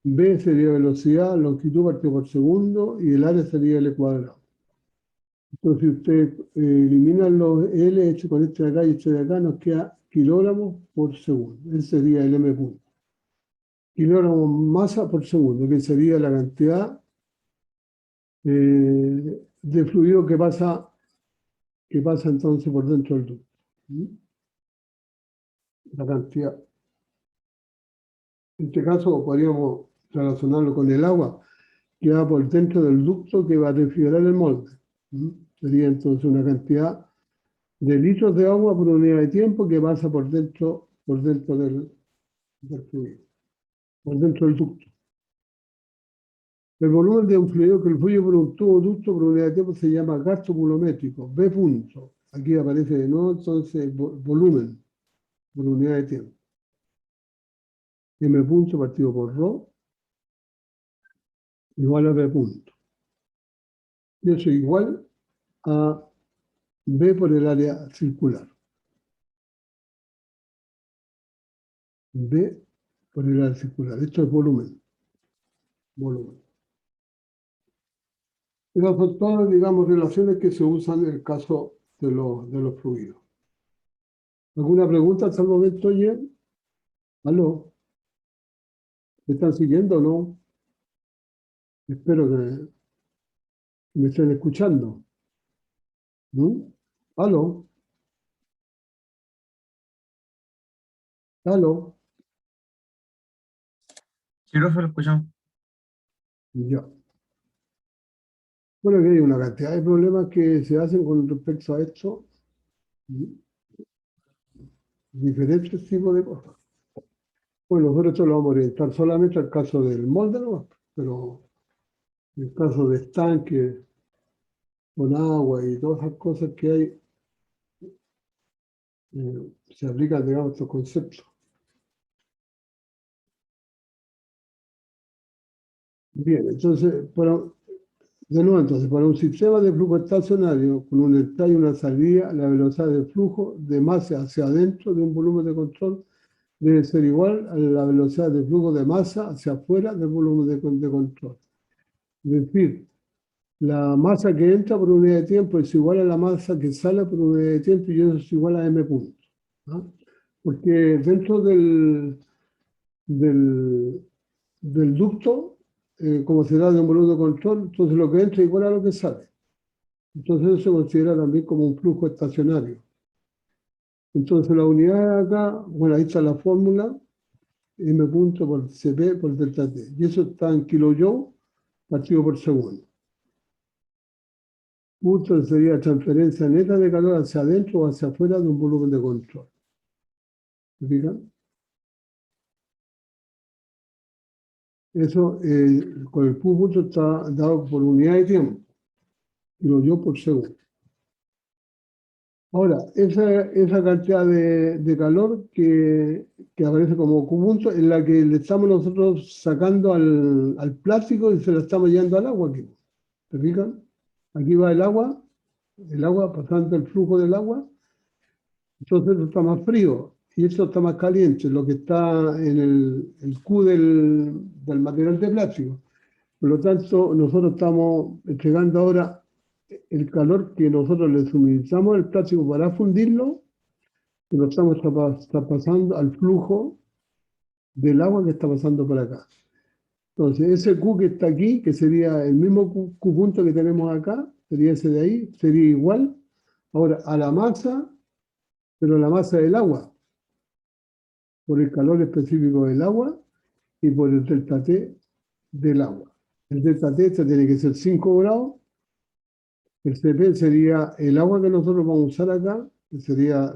V sería velocidad, longitud partido por segundo, y el área sería L cuadrado. Entonces, si usted elimina los L hecho con este de acá y este de acá, nos queda kilogramos por segundo. Ese sería el M punto. Kilogramos masa por segundo, que sería la cantidad de fluido que pasa entonces por dentro del ducto. La cantidad. En este caso podríamos relacionarlo con el agua que va por dentro del ducto que va a refrigerar el molde. Sería entonces una cantidad de litros de agua por unidad de tiempo que pasa por dentro del fluido, por dentro del ducto. El volumen de un fluido que fluye por un tubo o ducto por unidad de tiempo se llama gasto volumétrico, V punto. Aquí aparece de nuevo entonces volumen por unidad de tiempo. M punto partido por ρ igual a V punto. Y eso igual a V por el área circular. V por el área circular. Esto es volumen. Volumen. Esas son todas, digamos, relaciones que se usan en el caso de los fluidos. ¿Alguna pregunta hasta el momento, Jen? ¿Aló? ¿Me están siguiendo o no? Espero que me estén escuchando. ¿Aló? ¿Aló? Sí, profe, lo escuchamos. Ya. Bueno, que hay una cantidad de problemas que se hacen con respecto a esto. Diferentes tipos de cosas. Bueno, nosotros esto lo vamos a orientar solamente al caso del molde, ¿no? Pero en el caso de estanques con agua y todas esas cosas que hay, se aplican, digamos, estos conceptos. Bien, entonces, de nuevo, entonces, para un sistema de flujo estacionario con una entrada y una salida, la velocidad de flujo de masa hacia adentro de un volumen de control debe ser igual a la velocidad de flujo de masa hacia afuera del volumen de control. Es decir, la masa que entra por unidad de tiempo es igual a la masa que sale por unidad de tiempo y eso es igual a m puntos. ¿No? Porque dentro del ducto, como se da de un volumen de control, entonces lo que entra es igual a lo que sale. Entonces eso se considera también como un flujo estacionario. Entonces la unidad acá, bueno, ahí está la fórmula, m punto por cp por delta t. Y eso está en kilojoule partido por segundo. Punto sería transferencia neta de calor hacia adentro o hacia afuera de un volumen de control. ¿Se fijan? Eso con el Q punto está dado por unidad de tiempo, kilojoule por segundo. Ahora, esa cantidad de calor que aparece como Q punto es la que le estamos nosotros sacando al plástico y se la estamos llevando al agua aquí. ¿Se fijan? Aquí va el agua pasando el flujo del agua, Entonces esto está más frío y esto está más caliente, lo que está en el Q del material de plástico. Por lo tanto, nosotros estamos entregando ahora el calor que nosotros le suministramos al plástico para fundirlo, y lo estamos pasando al flujo del agua que está pasando por acá. Entonces, ese Q que está aquí, que sería el mismo Q punto que tenemos acá, sería ese de ahí, sería igual ahora a la masa, pero la masa del agua, por el calor específico del agua y por el delta T del agua. El delta T este tiene que ser 5 grados, el CP sería el agua que nosotros vamos a usar acá, que sería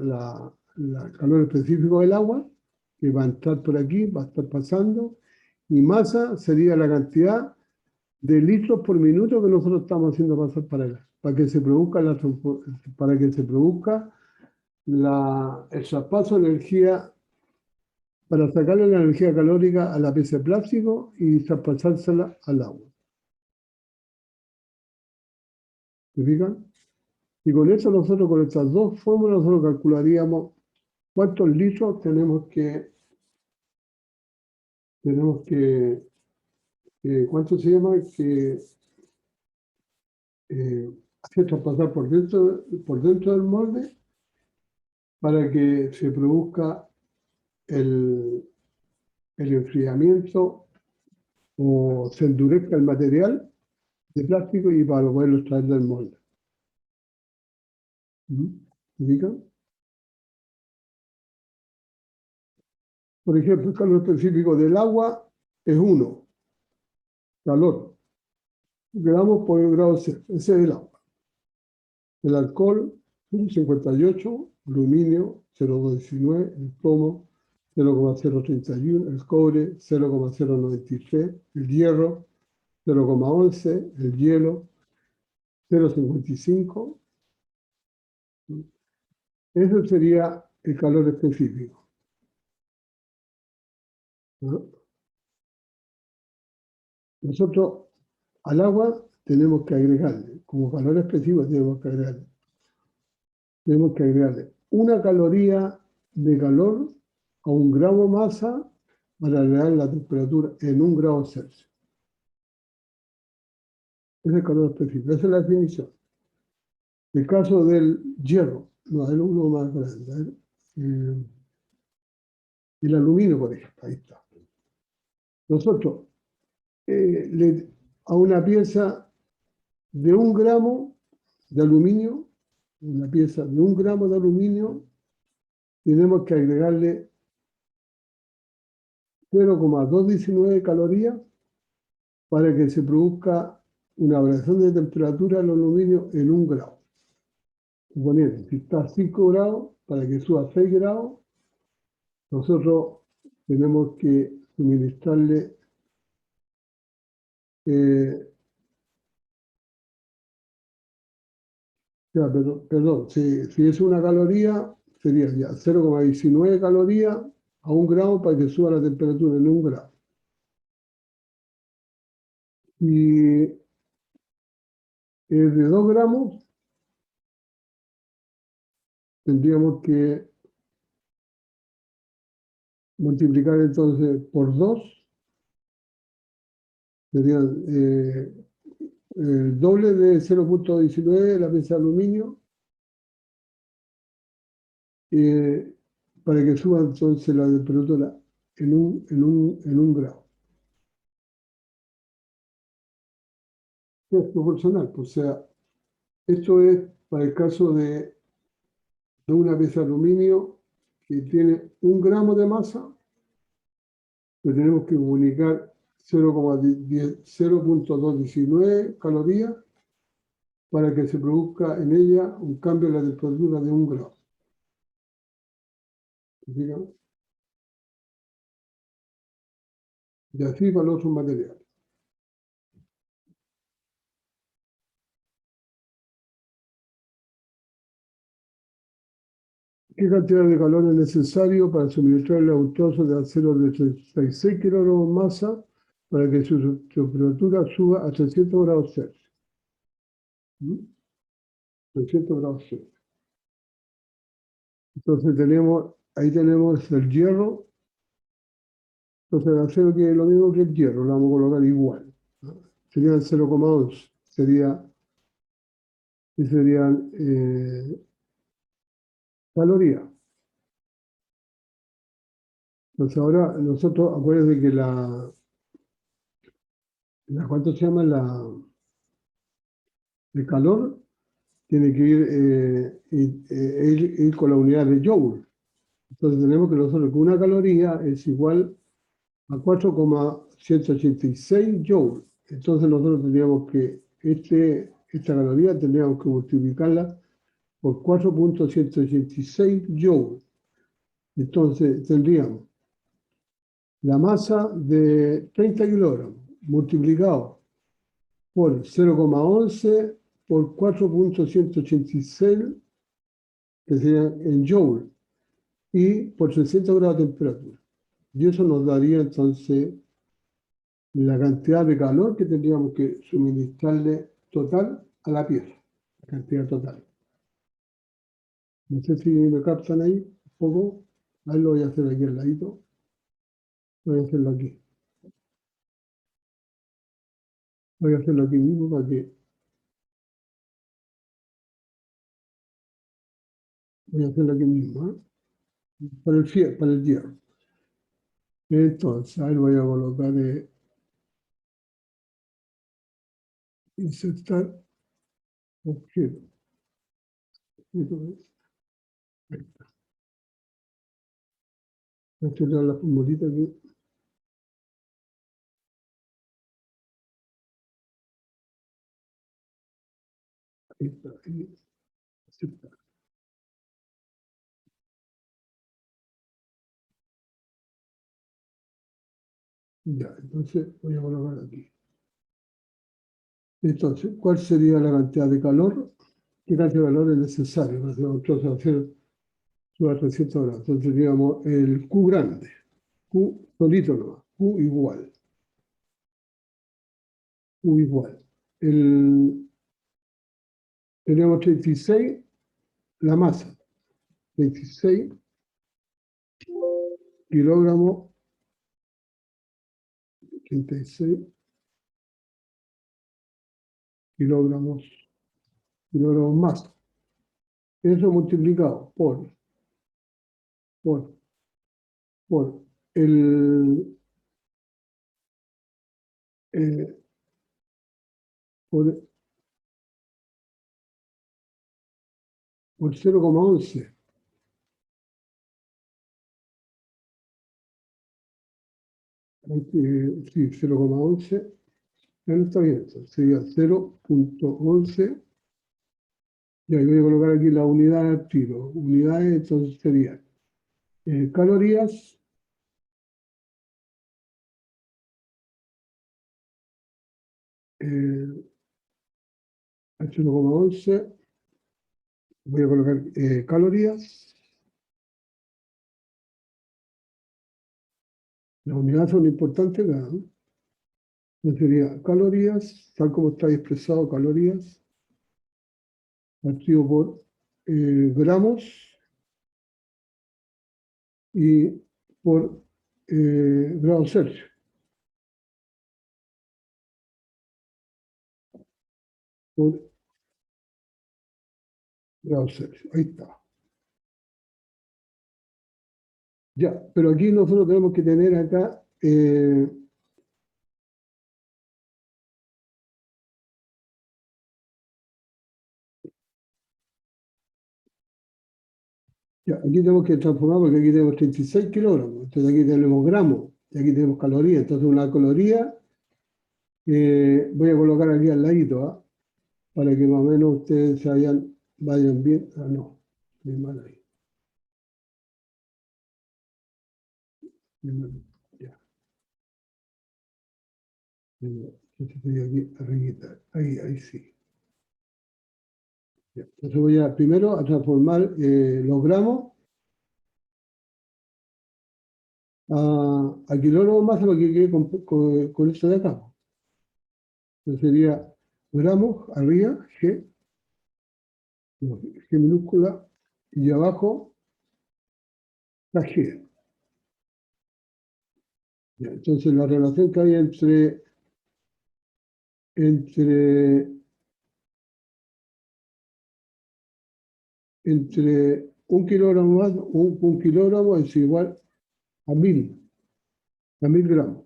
el calor específico del agua, que va a entrar por aquí, va a estar pasando, y masa sería la cantidad de litros por minuto que nosotros estamos haciendo pasar para acá, para que se produzca, el traspaso de energía, para sacarle la energía calórica a la pieza de plástico y traspasársela al agua. ¿Se fijan? Y con eso nosotros, con estas dos fórmulas, nosotros calcularíamos cuántos litros ¿cuánto se llama? Hacer traspasar por dentro del molde para que se produzca el enfriamiento o se endurezca el material de plástico y para poderlo extraer del molde. ¿Se fijan? Por ejemplo, el calor específico del agua es 1, calor, gramos por grado Celsius, ese es el agua. El alcohol, 0,58, aluminio, 0,19, el plomo, 0,031, el cobre, 0,093, el hierro, 0,11, el hielo, 0,55. Eso sería el calor específico, ¿no? Nosotros al agua tenemos que agregarle, como calor específico tenemos que agregarle 1 caloría de calor a 1 gramo masa para elevar la temperatura en 1 grado Celsius. Ese es el calor específico, esa es la definición. El caso del hierro, no, es uno más grande. El aluminio, por ejemplo, ahí está. Nosotros, a una pieza de 1 gramo de aluminio, una pieza de 1 gramo de aluminio, tenemos que agregarle 0,219 calorías para que se produzca una variación de temperatura del aluminio en 1 grado. Suponiendo, si está a 5 grados, para que suba a 6 grados, nosotros tenemos que suministrarle perdón, si es 1 caloría, sería ya 0,19 calorías a 1 grado para que suba la temperatura en 1 grado. Y de 2 gramos, tendríamos que multiplicar entonces por 2, sería el doble de 0,19 la pieza de aluminio, para que suba entonces la temperatura en un grado. Es proporcional, o sea, esto es para el caso de una pieza de aluminio que tiene 1 gramo de masa, le tenemos que comunicar 0,219 calorías para que se produzca en ella un cambio en la temperatura de 1 grado. ¿Digamos? Y así para los otros materiales. ¿Qué cantidad de calor es necesario para suministrar el trozo de acero de 36 kilogramos masa para que su temperatura suba a 300 grados Celsius? 300 grados Celsius. Entonces ahí tenemos el hierro. Entonces el acero, que es lo mismo que el hierro, lo vamos a colocar igual, ¿no? Serían 0,11. Serían calorías. Entonces ahora nosotros, acuérdense que ¿cuánto se llama? El calor tiene que ir con la unidad de joule. Entonces tenemos que nosotros que una caloría es igual a 4,186 joules. Entonces nosotros tendríamos que esta caloría tendríamos que multiplicarla por 4,186 joules. Entonces tendríamos la masa de 30 kilogramos multiplicado por 0,11 por 4,186, que serían en joule, y por 300 grados de temperatura. Y eso nos daría entonces la cantidad de calor que tendríamos que suministrarle total a la pieza, la cantidad total. No sé si me captan ahí un poco. Ahí lo voy a hacer aquí al ladito. Voy a hacerlo aquí. Voy a hacerlo aquí mismo para que... Voy a hacerlo aquí mismo, ¿eh? Para el hierro. Entonces, ahí voy a colocar insertar objeto. Ahí está. Voy a estudiar la formulita aquí. Ahí está. Ahí. Aceptar. Ya, entonces voy a colocar aquí. Entonces, ¿cuál sería la cantidad de calor? ¿Qué cantidad de calor es necesario para hacer un trozo de acero a 300 grados? Entonces, digamos, el Q grande, Q solito nomás, Q igual. Tenemos 36, la masa, 26 kilogramos, 36 kilogramos más. Eso multiplicado por el, eh, por, por 0,11. Sí, 0,11. Ya no está bien, entonces sería 0,11. Y ahí voy a colocar aquí la unidad al tiro. Unidades, entonces sería calorías a 0,11. Voy a colocar calorías. Las unidades son importantes acá, ¿no? Entonces sería calorías, tal como está expresado, calorías, partido por gramos y por grados Celsius. Por grados Celsius. Ahí está. Ya, pero aquí nosotros tenemos que tener acá ya, aquí tenemos que transformar porque aquí tenemos 36 kilogramos, entonces aquí tenemos gramos y aquí tenemos calorías. Entonces una caloría voy a colocar aquí al ladito, ¿ah? Para que más o menos ustedes vayan bien. Ah, no, bien mal ahí. Bien mal. Ya. Entonces estoy aquí arribita. Ahí sí. Ya. Entonces voy primero a transformar los gramos a kilogramos masa para que quede con esto de acá. Entonces sería gramos arriba, G minúscula, y abajo la G. Ya, entonces la relación que hay entre un kilogramo más, un kilogramo es igual a 1000 gramos.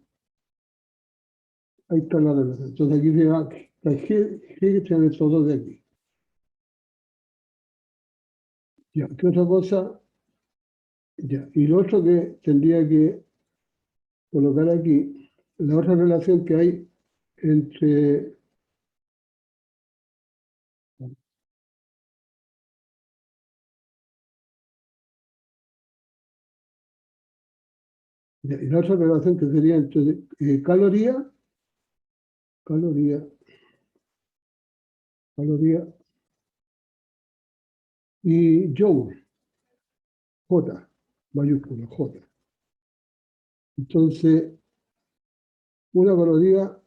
Ahí está la relación. Entonces aquí se va la G que están estos dos de aquí. Ya, ¿qué otra cosa? Ya, y lo otro que tendría que colocar aquí, la otra relación que hay entre... Ya, y la otra relación que sería entre caloría y joule, J, mayúscula, J. Entonces, una caloría,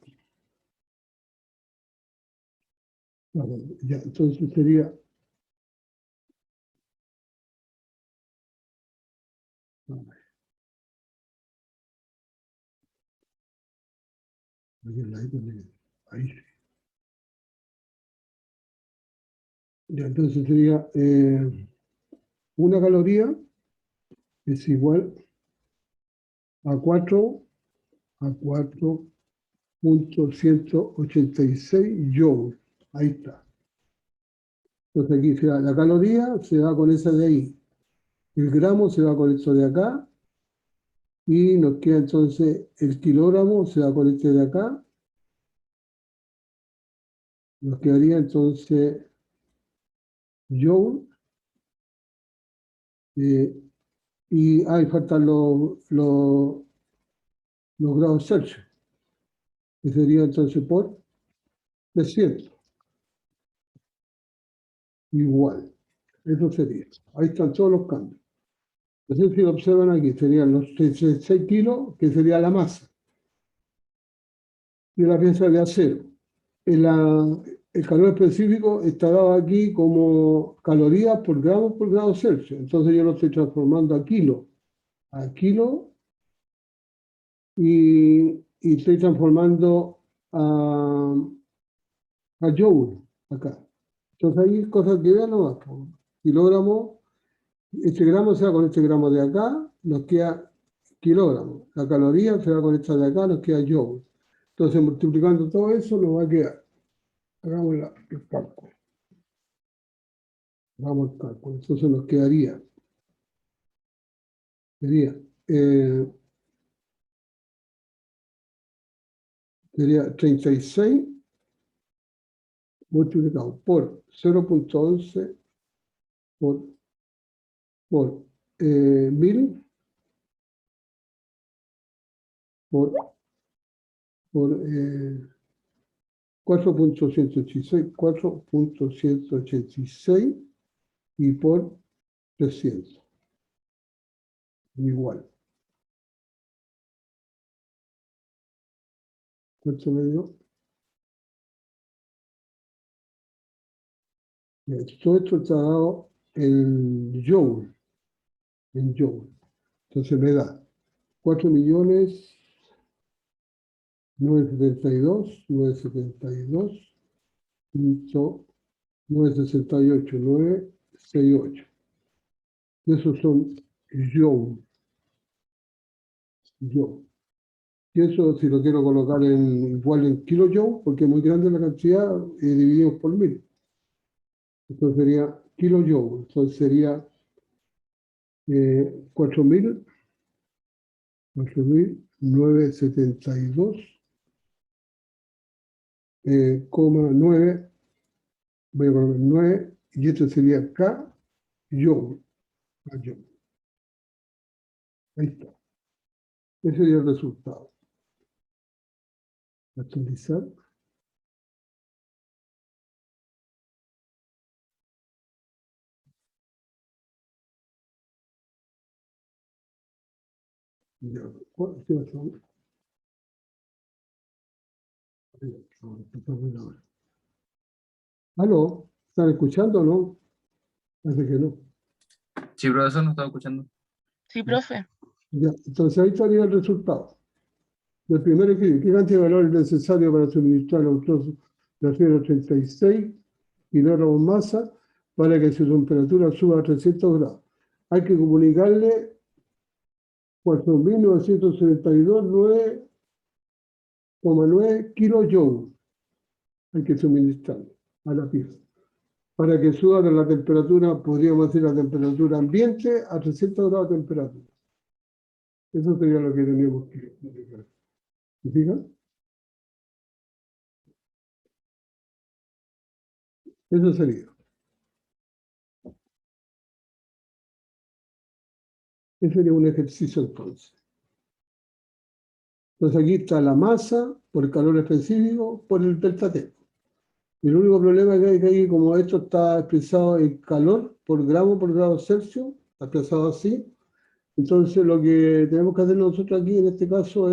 ya, entonces sería, ahí sí. Ya, entonces sería una caloría es igual a 4,186 joules. Ahí está. Entonces aquí la caloría se va con esa de ahí. El gramo se va con esto de acá. Y nos queda entonces el kilogramo se va con este de acá. Nos quedaría entonces joule. Y ahí faltan los grados Celsius, que sería entonces por 300. Igual. Eso sería. Ahí están todos los cambios. Entonces, si lo observan aquí, serían los 6 kilos, que sería la masa, y la pieza de acero. El calor específico está dado aquí como calorías por grado Celsius. Entonces yo lo estoy transformando a kilo. Y estoy transformando a joule acá. Entonces hay cosas que vean nomás. Kilogramo, este gramo se va con este gramo de acá, nos queda kilogramo. La caloría se va con esta de acá, nos queda joule. Entonces multiplicando todo eso nos va a quedar. Hagamos el cálculo. Hagamos el cálculo. Entonces nos quedaría. Sería 36 multiplicado por 0,11 por 1000 por 4,186 y por 300. Igual. ¿Cuánto me dio? Todo esto está dado en joule. En joule. Entonces me da 4.972.968. Y esos son joule. Y eso, si lo quiero colocar igual en kilojoule, porque es muy grande la cantidad, dividimos por 1000. Entonces sería kilojoule. Entonces sería 4.972,9, voy a poner 9, y esto sería K joule. Ahí está. Ese sería el resultado. Actualizar. Ya, ¿cuál es la razón? ¿Aló? ¿Están escuchando o no? Parece que no. Sí, profesor, no estaba escuchando. Sí, profe. Ya, entonces ahí estaría el resultado. El primer equilibrio, ¿qué cantidad de valor es necesario para suministrar a un trozo de acero 36 kilogramos masa para que su temperatura suba a 300 grados? Hay que comunicarle 4.972,9 kilojoules. Hay que suministrarle a la pieza. Para que suba de la temperatura, podríamos decir la temperatura ambiente, a 300 grados de temperatura. Eso sería lo que teníamos que comunicar. ¿Se fijan? Eso sería. Ese sería un ejercicio entonces. Entonces aquí está la masa por el calor específico por el delta T. Y el único problema que hay que como esto está expresado en calor por gramo por grado Celsius, está expresado así, entonces lo que tenemos que hacer nosotros aquí en este caso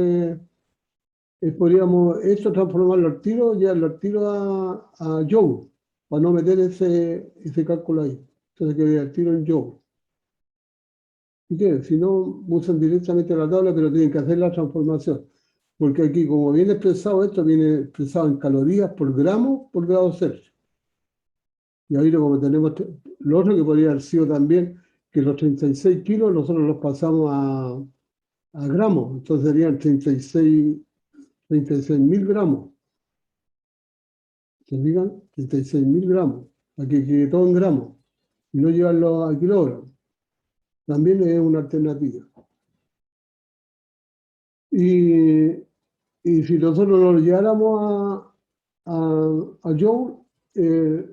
podríamos esto transformarlo al tiro, llevarlo al tiro a joule, para no meter ese cálculo ahí. Entonces que ir al tiro en joule. ¿Y qué? Si no, usan directamente la tabla, pero tienen que hacer la transformación. Porque aquí, como viene expresado esto, viene expresado en calorías por gramo por grado Celsius. Y ahí como tenemos, lo otro que podría haber sido también, que los 36 kilos nosotros los pasamos a gramos, entonces serían 36.000 gramos. ¿Se fijan? 36.000 gramos, para que quede todo en gramos, y no llevarlo a kilogramos. También es una alternativa. Y si nosotros lo lleváramos a joule,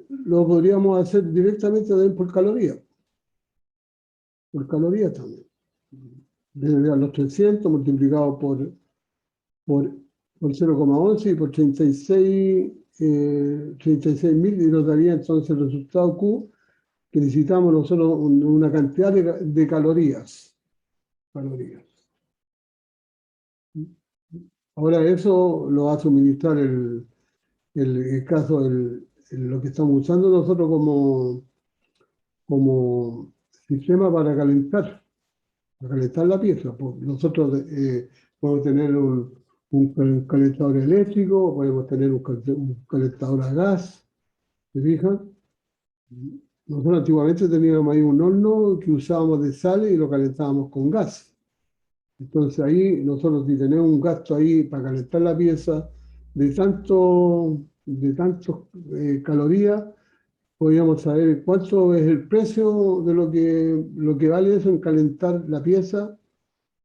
lo podríamos hacer directamente también por calorías también. Desde a los 300 multiplicado por 0,11 y por 36.000 y nos daría entonces el resultado Q, que necesitamos nosotros una cantidad de calorías. Ahora eso lo va a suministrar el caso, lo que estamos usando nosotros como sistema para calentar la pieza. Pues nosotros podemos tener un calentador eléctrico, podemos tener un calentador a gas, ¿se fijan? Nosotros antiguamente teníamos ahí un horno que usábamos de sal y lo calentábamos con gas. Entonces ahí nosotros si tenemos un gasto ahí para calentar la pieza de tantos calorías, podríamos saber cuánto es el precio de lo que vale eso en calentar la pieza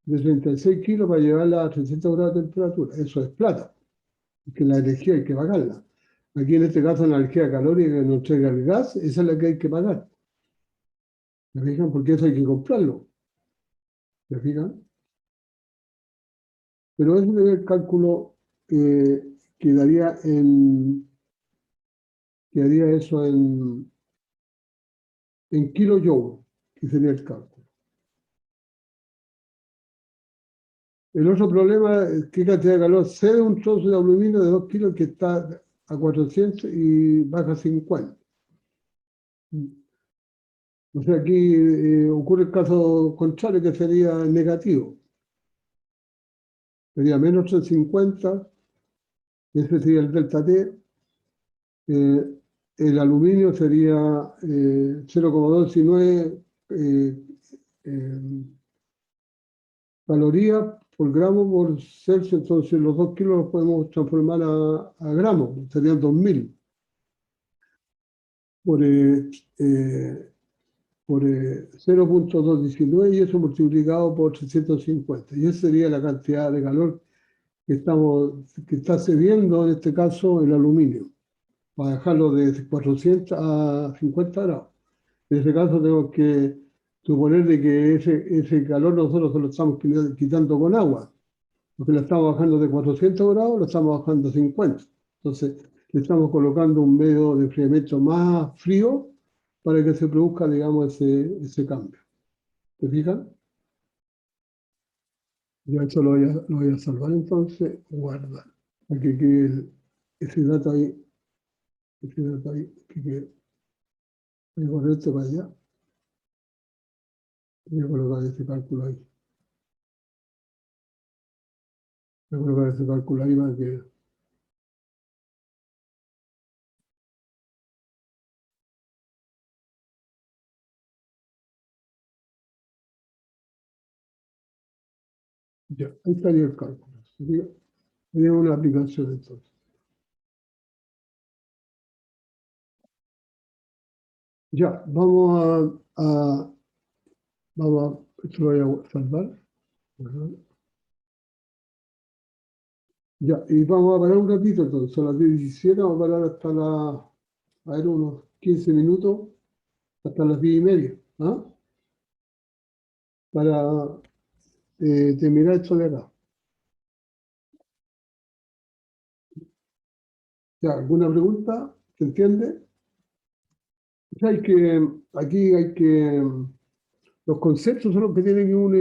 de 36 kilos para llevarla a 300 grados de temperatura. Eso es plata, que la energía hay que pagarla. Aquí en este caso la energía calórica que nos entrega el gas, esa es la que hay que pagar. ¿Me fijan? Porque eso hay que comprarlo. ¿Me fijan? Pero ese es el cálculo quedaría eso en kilojoules, que sería el cálculo. El otro problema es qué cantidad de calor cede un trozo de aluminio de 2 kilos que está a 400 y baja a 50. O sea, aquí ocurre el caso contrario, que sería negativo. Sería menos 350, ese sería el delta T. El aluminio sería 0,219 calorías por gramo por Celsius, entonces los 2 kilos los podemos transformar a gramos, serían 2000 por 0,219 y eso multiplicado por 350. Y esa sería la cantidad de calor que está cediendo en este caso el aluminio, para dejarlo de 400 a 50 grados. En ese caso tenemos que suponer de que ese calor nosotros se lo estamos quitando con agua, porque lo estamos bajando de 400 grados, lo estamos bajando a 50. Entonces le estamos colocando un medio de enfriamiento más frío para que se produzca, digamos, ese cambio. ¿Se fijan? Ya esto lo voy a salvar entonces, guardar. Aquí quede ese dato ahí, que quede correcto para allá. Voy a colocar ese cálculo ahí. Voy a colocar ese cálculo ahí para que... Ya, ahí estaría el cálculo. Sería una aplicación entonces. Ya, esto lo voy a salvar. Ajá. Ya, y vamos a parar un ratito entonces, a las 10:17, vamos a parar hasta a ver, unos 15 minutos, hasta las 10:30, ¿ah? Para terminar esto de acá. Ya, ¿alguna pregunta? ¿Se entiende? Aquí hay que, los conceptos son los que tienen que uno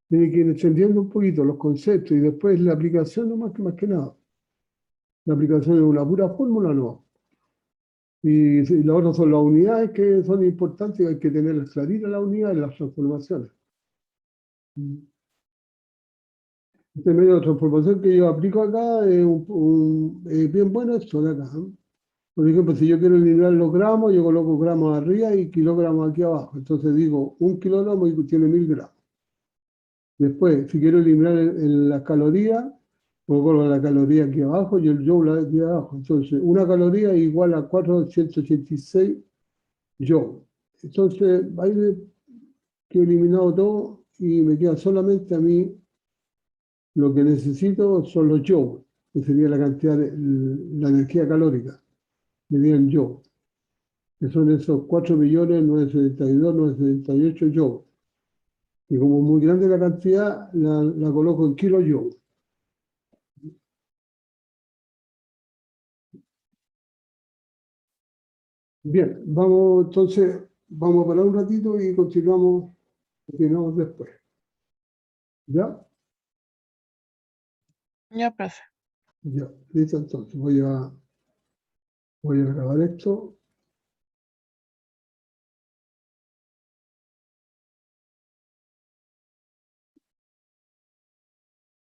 tiene que ir entendiendo un poquito los conceptos y después la aplicación no más que nada. La aplicación es una pura fórmula, no. Y lo otro son las unidades que son importantes y hay que tenerlas claritas las unidades y las transformaciones. Este medio de transformación que yo aplico acá es bien bueno esto de acá, ¿eh? Por ejemplo, si yo quiero eliminar los gramos, yo coloco gramos arriba y kilogramos aquí abajo. Entonces digo, 1 kilogramo tiene 1000 gramos. Después, si quiero eliminar las calorías, coloco la caloría aquí abajo y el joule aquí abajo. Entonces, una caloría es igual a 486 joule. Entonces, ahí que he eliminado todo y me queda solamente a mí lo que necesito son los joules, que sería la cantidad de la energía calórica, medida en joules, que son esos 4.972.978 joules. Y como es muy grande la cantidad, la coloco en kilojoules. Bien, vamos a parar un ratito y continuamos después. ¿Ya? Ya, profe. Ya, listo entonces. Voy a grabar esto.